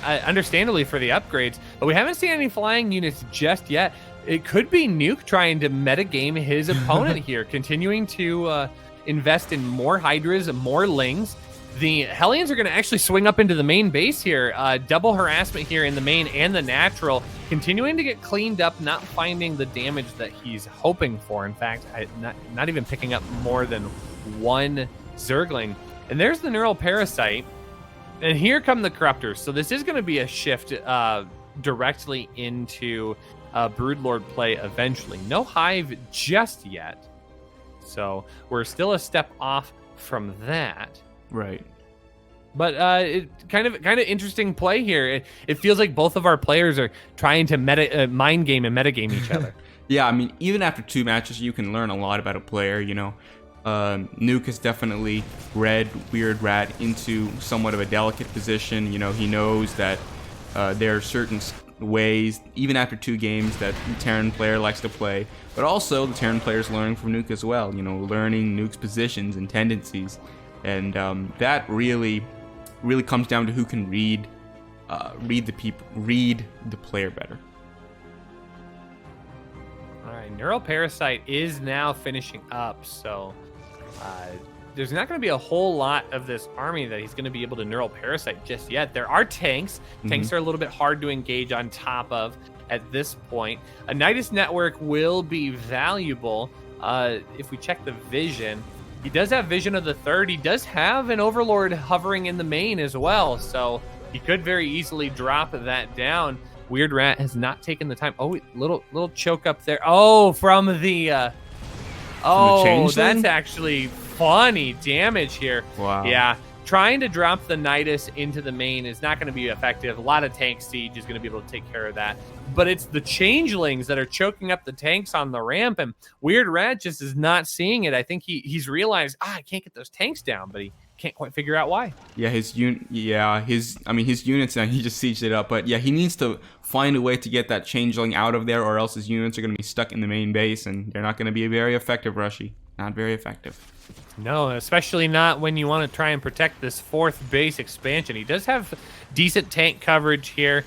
understandably for the upgrades, but we haven't seen any flying units just yet. It could be Nuke trying to metagame his opponent here, continuing to invest in more Hydras and more Lings. The Hellions are going to actually swing up into the main base here. Double harassment here in the main and the natural. Continuing to get cleaned up, not finding the damage that he's hoping for. In fact, not even picking up more than 1 Zergling. And there's the Neural Parasite. And here come the Corruptors. So this is going to be a shift directly into Broodlord play eventually. No Hive just yet. So we're still a step off from that. Right. But it kind of interesting play here. It feels like both of our players are trying to mind game and metagame each other. Yeah, I mean, even after 2 matches, you can learn a lot about a player, you know. Nuke has definitely read Weird Rat into somewhat of a delicate position. You know, he knows that there are certain ways, even after 2 games, that the Terran player likes to play. But also, the Terran player is learning from Nuke as well, you know, learning Nuke's positions and tendencies. And that really comes down to who can read the player better. All right, Neural Parasite is now finishing up, so there's not going to be a whole lot of this army that he's going to be able to Neural Parasite just yet. There are tanks. Tanks are a little bit hard to engage on top of at this point. A Nidus Network will be valuable if we check the vision. He does have vision of the 3rd. He does have an Overlord hovering in the main as well, so he could very easily drop that down. Weird Rat has not taken the time. Oh, little choke up there. Oh, from the that's actually funny damage here. Wow. Yeah, trying to drop the Nidus into the main is not going to be effective. A lot of tank siege is going to be able to take care of that. But it's the changelings that are choking up the tanks on the ramp, and Weird Rat just is not seeing it. I think he's realized, I can't get those tanks down, but he can't quite figure out why. Yeah, his units, now, he just sieged it up, but yeah, he needs to find a way to get that changeling out of there, or else his units are going to be stuck in the main base, and they're not going to be very effective, Rushy. Not very effective. No, especially not when you want to try and protect this 4th base expansion. He does have decent tank coverage here.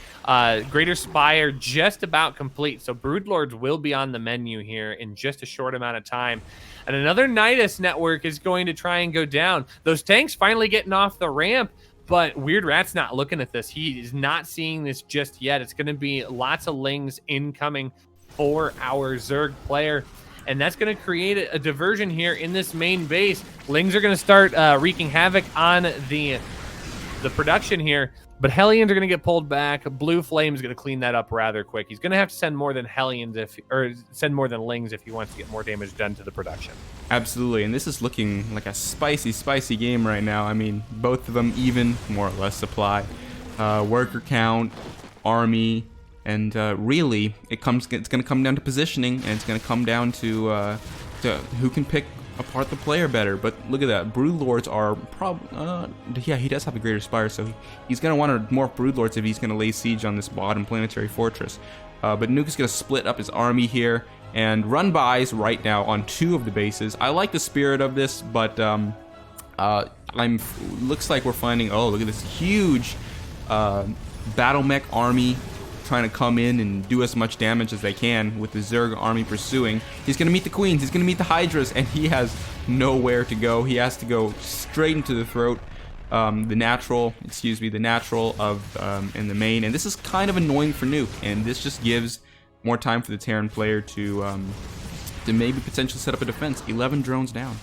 Greater Spire just about complete, so Broodlords will be on the menu here in just a short amount of time. And another Nidus Network is going to try and go down. Those tanks finally getting off the ramp, but Weird Rat's not looking at this. He is not seeing this just yet. It's going to be lots of Lings incoming for our Zerg player. And that's going to create a diversion here in this main base. Lings are going to start wreaking havoc on the production here. But Hellions are going to get pulled back. Blue Flame is going to clean that up rather quick. He's going to have to send more than Hellions send more than Lings if he wants to get more damage done to the production. Absolutely, and this is looking like a spicy game right now. I mean, both of them even, more or less, supply. Worker count, army, and really, it's going to come down to positioning, and it's going to come down to who can pick apart the player better. But look at that, Broodlords are yeah, he does have a Greater Spire, so he's going to want to morph Broodlords if he's going to lay siege on this bottom planetary fortress. But Nuke is going to split up his army here and run bys right now on 2 of the bases. I like the spirit of this, but looks like we're finding, oh, look at this huge battle mech army trying to come in and do as much damage as they can with the Zerg army pursuing. He's going to meet the Queens, he's going to meet the Hydras, and he has nowhere to go. He has to go straight into the throat, the natural of in the main, and this is kind of annoying for Nuke, and this just gives more time for the Terran player to maybe potentially set up a defense. 11 drones down.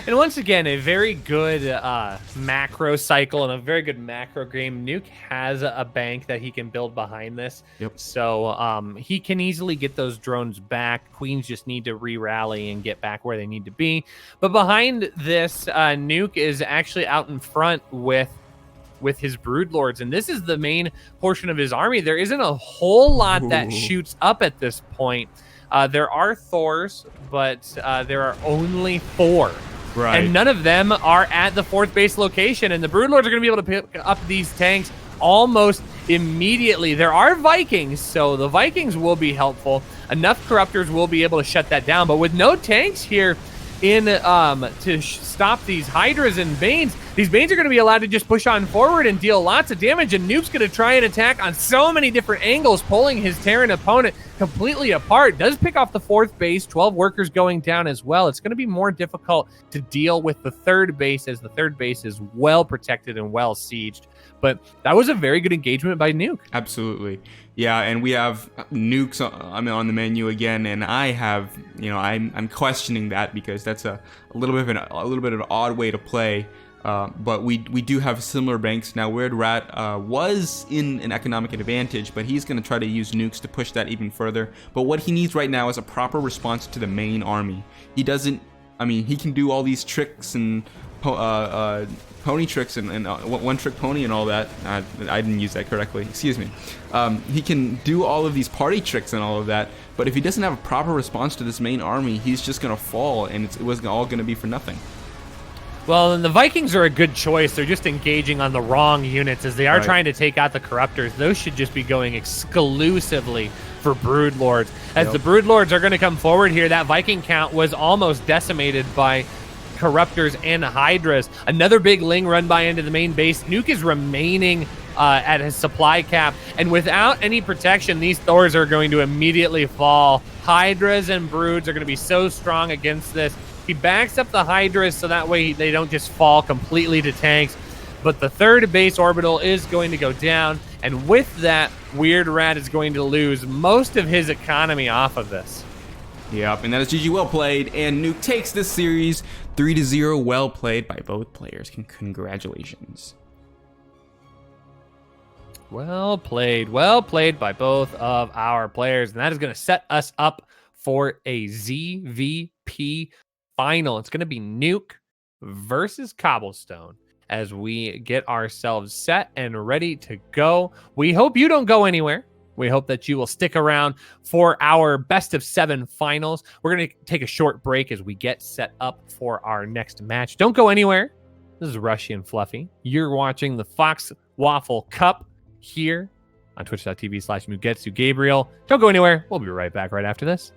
And once again, a very good macro cycle and a very good macro game. Nuke has a bank that he can build behind this. Yep. So he can easily get those drones back. Queens just need to re-rally and get back where they need to be. But behind this, Nuke is actually out in front with his Broodlords, and this is the main portion of his army. There isn't a whole lot that shoots up at this point. There are Thors, but there are only 4. Right. And none of them are at the 4th base location, and the Broodlords are going to be able to pick up these tanks almost immediately. There are Vikings, so the Vikings will be helpful. Enough Corruptors will be able to shut that down, but with no tanks here in to stop these Hydras and Banes, these Banes are going to be allowed to just push on forward and deal lots of damage, and Nuke's going to try and attack on so many different angles, pulling his Terran opponent completely apart. Does pick off the 4th base, 12 workers going down as well. It's going to be more difficult to deal with the 3rd base, as the 3rd base is well protected and well sieged. But that was a very good engagement by Nuke. Absolutely. Yeah, and we have Nukes on the menu again, and I have, I'm questioning that, because that's a little bit of an odd way to play. But we do have similar banks now. Weird Rat was in an economic advantage, but he's going to try to use nukes to push that even further. But what he needs right now is a proper response to the main army. He doesn't. I mean, he can do all these tricks and pony tricks and one-trick pony and all that. I didn't use that correctly. Excuse me. He can do all of these party tricks and all of that. But if he doesn't have a proper response to this main army, he's just going to fall, and it was all going to be for nothing. Well, and the Vikings are a good choice. They're just engaging on the wrong units as they are Right. trying to take out the Corruptors. Those should just be going exclusively for Broodlords. As Yep. the Broodlords are going to come forward here, that Viking count was almost decimated by Corruptors and Hydras. Another big Ling run by into the main base. Nuke is remaining at his supply cap, and without any protection, these Thors are going to immediately fall. Hydras and Broods are going to be so strong against this. He backs up the Hydras so that way they don't just fall completely to tanks. But the third base orbital is going to go down, and with that, Weird Rat is going to lose most of his economy off of this. Yep, and that is GG well played, and Nuke takes this series 3-0. Well played by both players. Congratulations. Well played by both of our players, and that is going to set us up for a ZVP final. It's going to be Nuke versus Cobblestone as we get ourselves set and ready to go. We hope you don't go anywhere. We hope that you will stick around for our best of 7 finals. We're going to take a short break as we get set up for our next match. Don't go anywhere. This is Rushy and Fluffy. You're watching the FoxWaffle Cup here on twitch.tv/Mugetsu Gabriel. Don't go anywhere. We'll be right back right after this.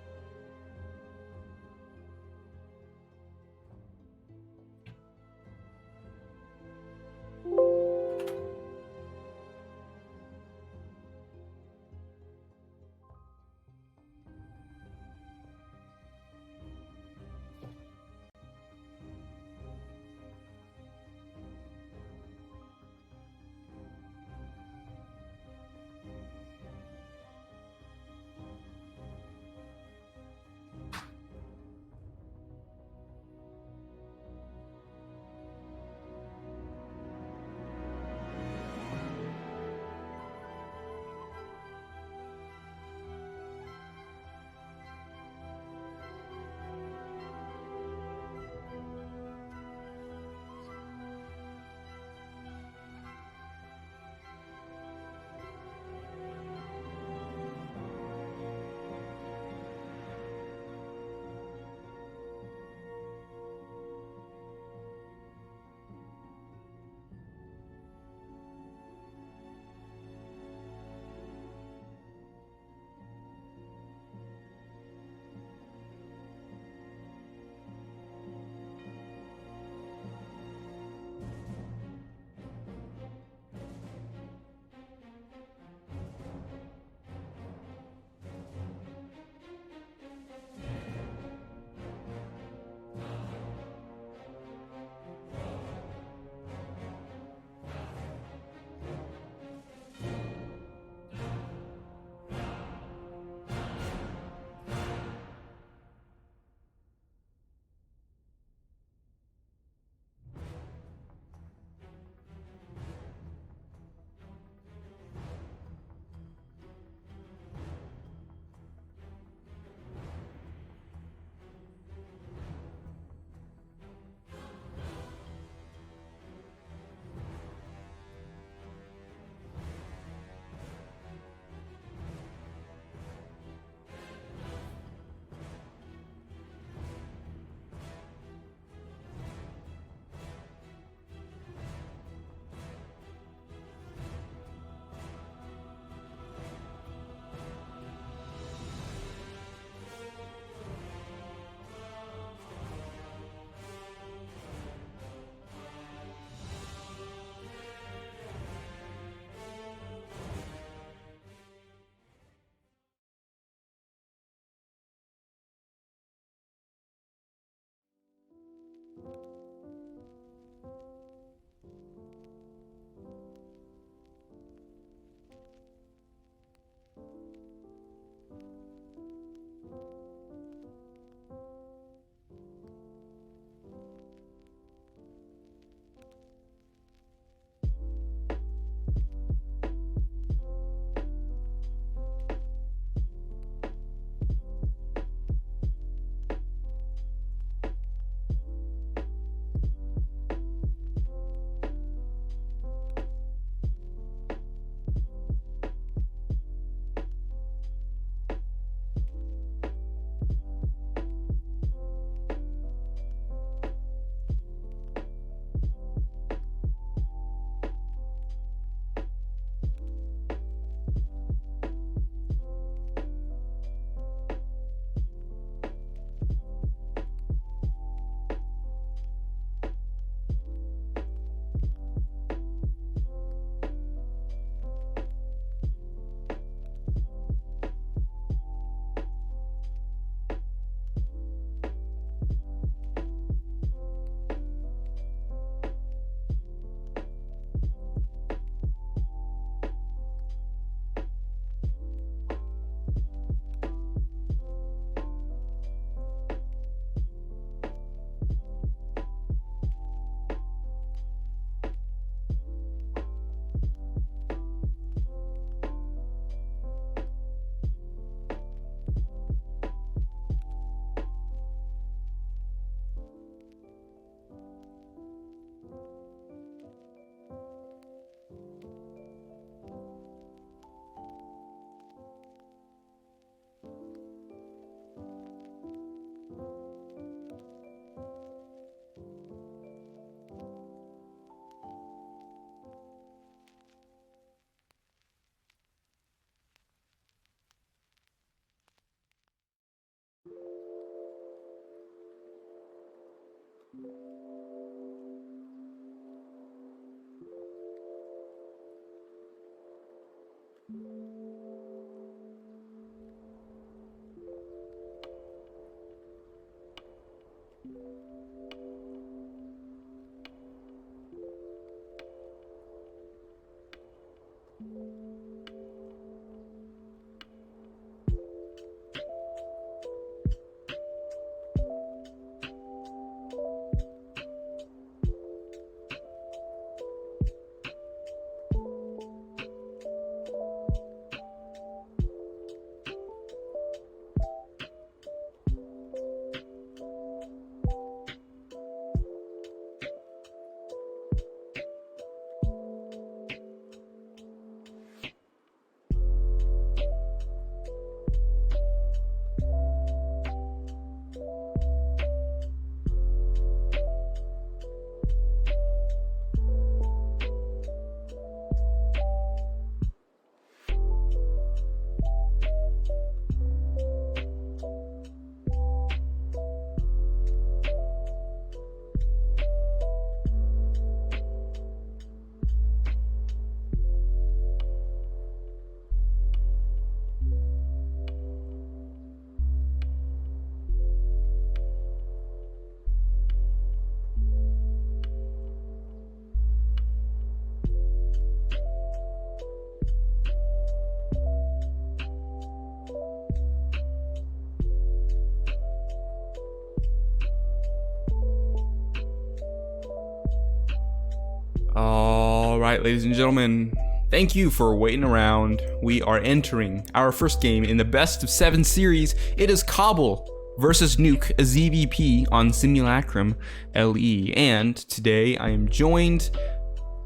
All right, ladies and gentlemen, thank you for waiting around. We are entering our first game in the best of 7 series. It is Cobble versus Nuke, a ZVP on Simulacrum LE. And today I am joined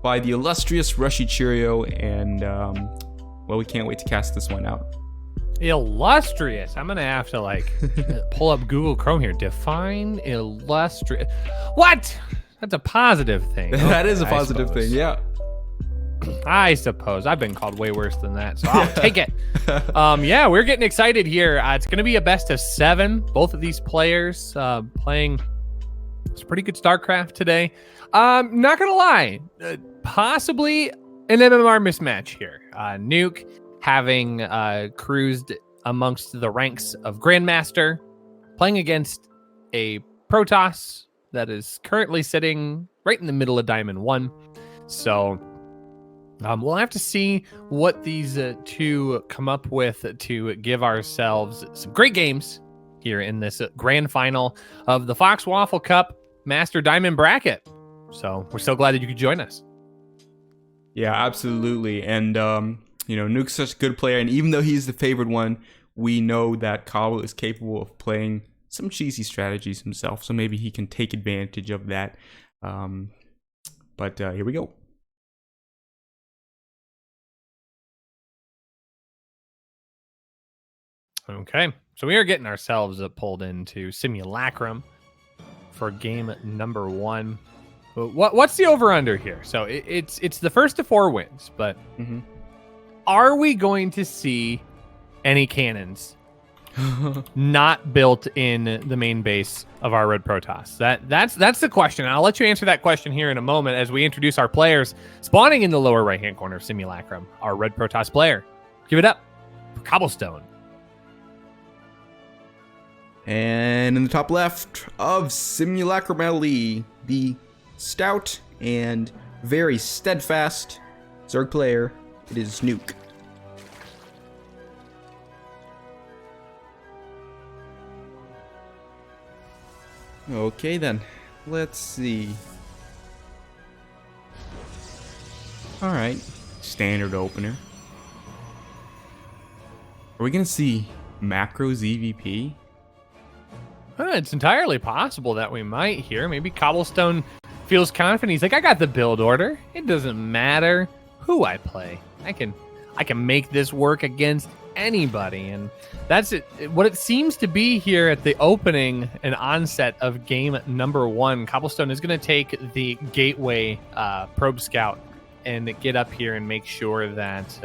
by the illustrious Rushy Cheerio, and well, we can't wait to cast this one out. Illustrious. I'm gonna have to like pull up Google Chrome here. Define illustrious. What? That's a positive thing. That Okay, is a positive thing, yeah. I suppose. I've been called way worse than that, so I'll take it. Yeah, we're getting excited here. It's going to be a best of 7. Both of these players playing some pretty good Starcraft today. Not going to lie, possibly an MMR mismatch here. Nuke having cruised amongst the ranks of Grandmaster, playing against a Protoss that is currently sitting right in the middle of Diamond 1. So we'll have to see what these two come up with to give ourselves some great games here in this grand final of the FoxWaffle Cup Master Diamond Bracket. So we're so glad that you could join us. Yeah, absolutely. And, Nuke's such a good player, and even though he's the favored one, we know that Cobble is capable of playing some cheesy strategies himself, so maybe he can take advantage of that. But here we go. Okay, so we are getting ourselves pulled into Simulacrum for game number 1. What's the over-under here? So it's the first to 4 wins, but are we going to see any cannons not built in the main base of our Red Protoss? That's the question. And I'll let you answer that question here in a moment as we introduce our players spawning in the lower right-hand corner of Simulacrum, our Red Protoss player. Give it up for Cobblestone. And in the top left of Simulacrum LE, the stout and very steadfast Zerg player, it is Nuke. Okay then, let's see. Alright, standard opener. Are we gonna see macro ZVP? It's entirely possible that we might here. Maybe Cobblestone feels confident. He's like, I got the build order. It doesn't matter who I play. I can make this work against anybody. And that's it. What it seems to be here at the opening and onset of game number 1. Cobblestone is going to take the Gateway probe scout and get up here and make sure that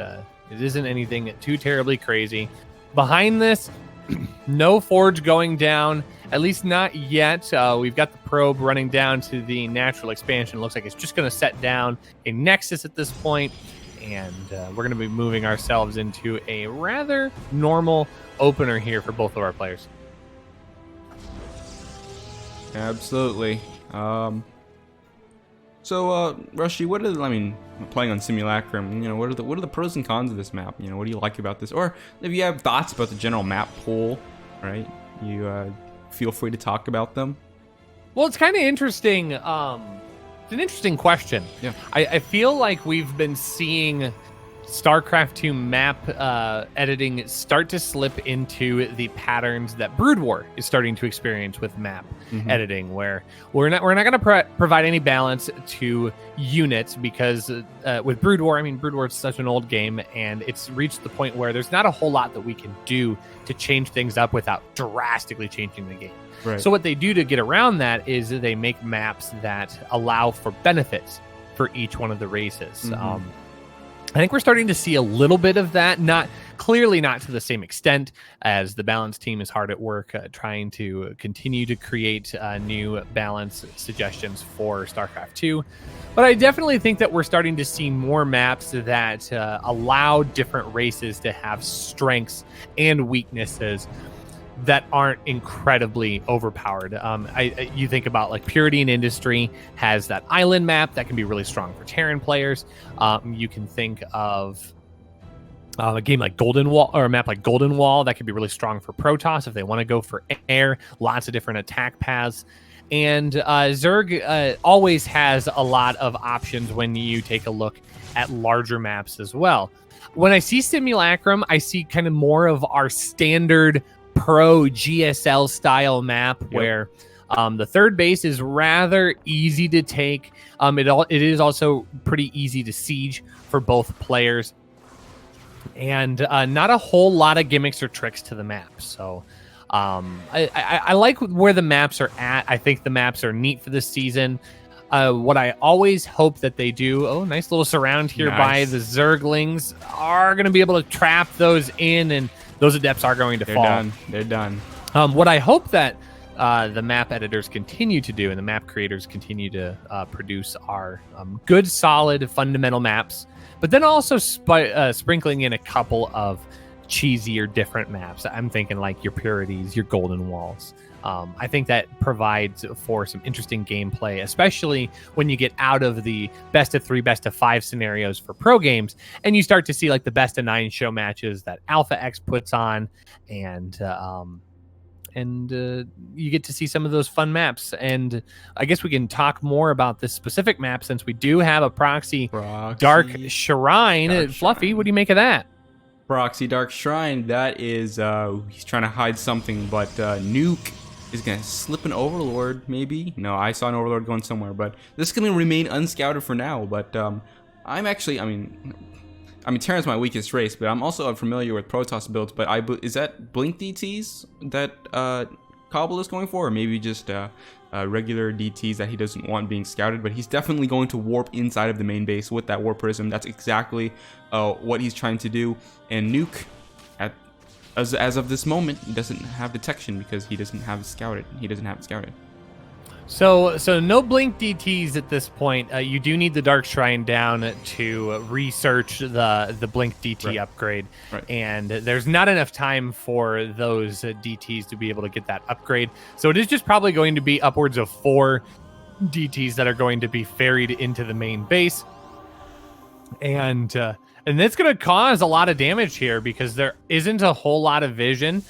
it isn't anything too terribly crazy. Behind this, no forge going down, at least not yet. We've got the probe running down to the natural expansion. Looks like it's just going to set down a nexus at this point, and we're going to be moving ourselves into a rather normal opener here for both of our players. Absolutely. So, Rushy, playing on Simulacrum, what are the pros and cons of this map? What do you like about this? Or if you have thoughts about the general map pool, right? You feel free to talk about them. Well, it's kind of interesting. It's an interesting question. Yeah. I feel like we've been seeing StarCraft 2 map editing start to slip into the patterns that Brood War is starting to experience with map editing, where we're not going to provide any balance to units because with Brood War, Brood War is such an old game, and it's reached the point where there's not a whole lot that we can do to change things up without drastically changing the game. Right. So what they do to get around that is they make maps that allow for benefits for each one of the races. I think we're starting to see a little bit of that, not to the same extent, as the balance team is hard at work trying to continue to create new balance suggestions for StarCraft 2. But I definitely think that we're starting to see more maps that allow different races to have strengths and weaknesses that aren't incredibly overpowered. You think about like Purity and Industry has that island map that can be really strong for Terran players. You can think of a game like Golden Wall, or a map like Golden Wall that could be really strong for Protoss if they want to go for air, lots of different attack paths. And Zerg always has a lot of options when you take a look at larger maps as well. When I see Simulacrum, I see kind of more of our standard pro GSL style map where the third base is rather easy to take. It is also pretty easy to siege for both players. And not a whole lot of gimmicks or tricks to the map. So I like where the maps are at. I think the maps are neat for this season. What I always hope that they do, nice little surround here by the Zerglings, are going to be able to trap those in, and those adepts are going to fall. They're done. What I hope that the map editors continue to do and the map creators continue to produce are good, solid, fundamental maps, but then also sprinkling in a couple of cheesier, different maps. I'm thinking like your Purities, your Golden Walls. I think that provides for some interesting gameplay, especially when you get out of the best of 3, best of 5 scenarios for pro games, and you start to see like the best of 9 show matches that Alpha X puts on, and you get to see some of those fun maps. And I guess we can talk more about this specific map since we do have a proxy Dark Shrine. Fluffy, what do you make of that? Proxy Dark Shrine, that is, he's trying to hide something, but Nuke is going to slip an Overlord, maybe? No, I saw an Overlord going somewhere, but this is going to remain unscouted for now. But I'm actually, I mean, Terran's my weakest race, but I'm also unfamiliar with Protoss builds. But is that Blink DTs that Cobble is going for, or maybe just regular DTs that he doesn't want being scouted? But he's definitely going to warp inside of the main base with that Warp Prism. That's exactly what he's trying to do. And Nuke, as of this moment, he doesn't have detection because he doesn't have it scouted. So no Blink DTs at this point. You do need the Dark Shrine down to research the Blink DT upgrade. Right. And there's not enough time for those DTs to be able to get that upgrade. So it is just probably going to be upwards of 4 DTs that are going to be ferried into the main base. And it's going to cause a lot of damage here because there isn't a whole lot of vision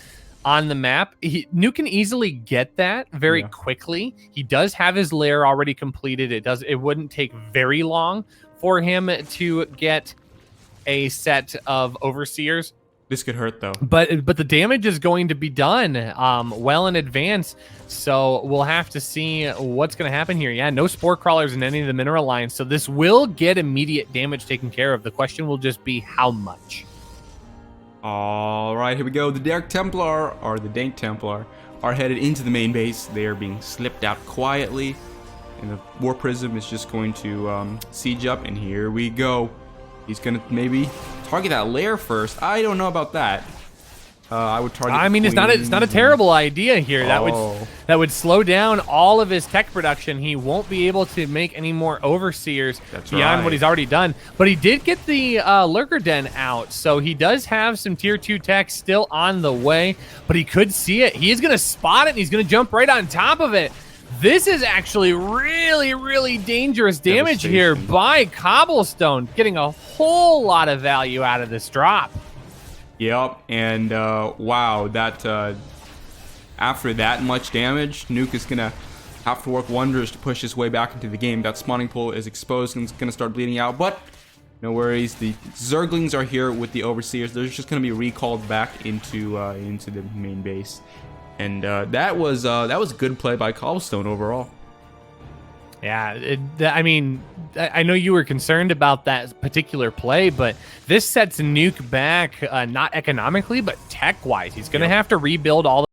on the map. Nuke can easily get that very quickly. He does have his lair already completed. It wouldn't take very long for him to get a set of Overseers. This could hurt though. But the damage is going to be done well in advance. So we'll have to see what's going to happen here. Yeah, no Spore Crawlers in any of the mineral lines. So this will get immediate damage taken care of. The question will just be how much. All right, here we go. The Dank Templar are headed into the main base. They are being slipped out quietly. And the War Prism is just going to siege up. And here we go. He's going to maybe target that lair first. I don't know about that. I would target. I mean, it's not a terrible idea here. That would slow down all of his tech production. He won't be able to make any more Overseers beyond what he's already done. But he did get the Lurker Den out, so he does have some tier 2 tech still on the way. But he could see it. He is going to spot it, and he's going to jump right on top of it. This is actually really, really dangerous damage here by Cobblestone, getting a whole lot of value out of this drop. Yep, and wow, that after that much damage, Nuke is gonna have to work wonders to push his way back into the game. That spawning pool is exposed and it's gonna start bleeding out, but no worries. The Zerglings are here with the Overseers. They're just gonna be recalled back into the main base, and that was good play by Cobblestone overall. Yeah, I mean, I know you were concerned about that particular play, but this sets Nuke back, not economically, but tech-wise. He's going to have to rebuild all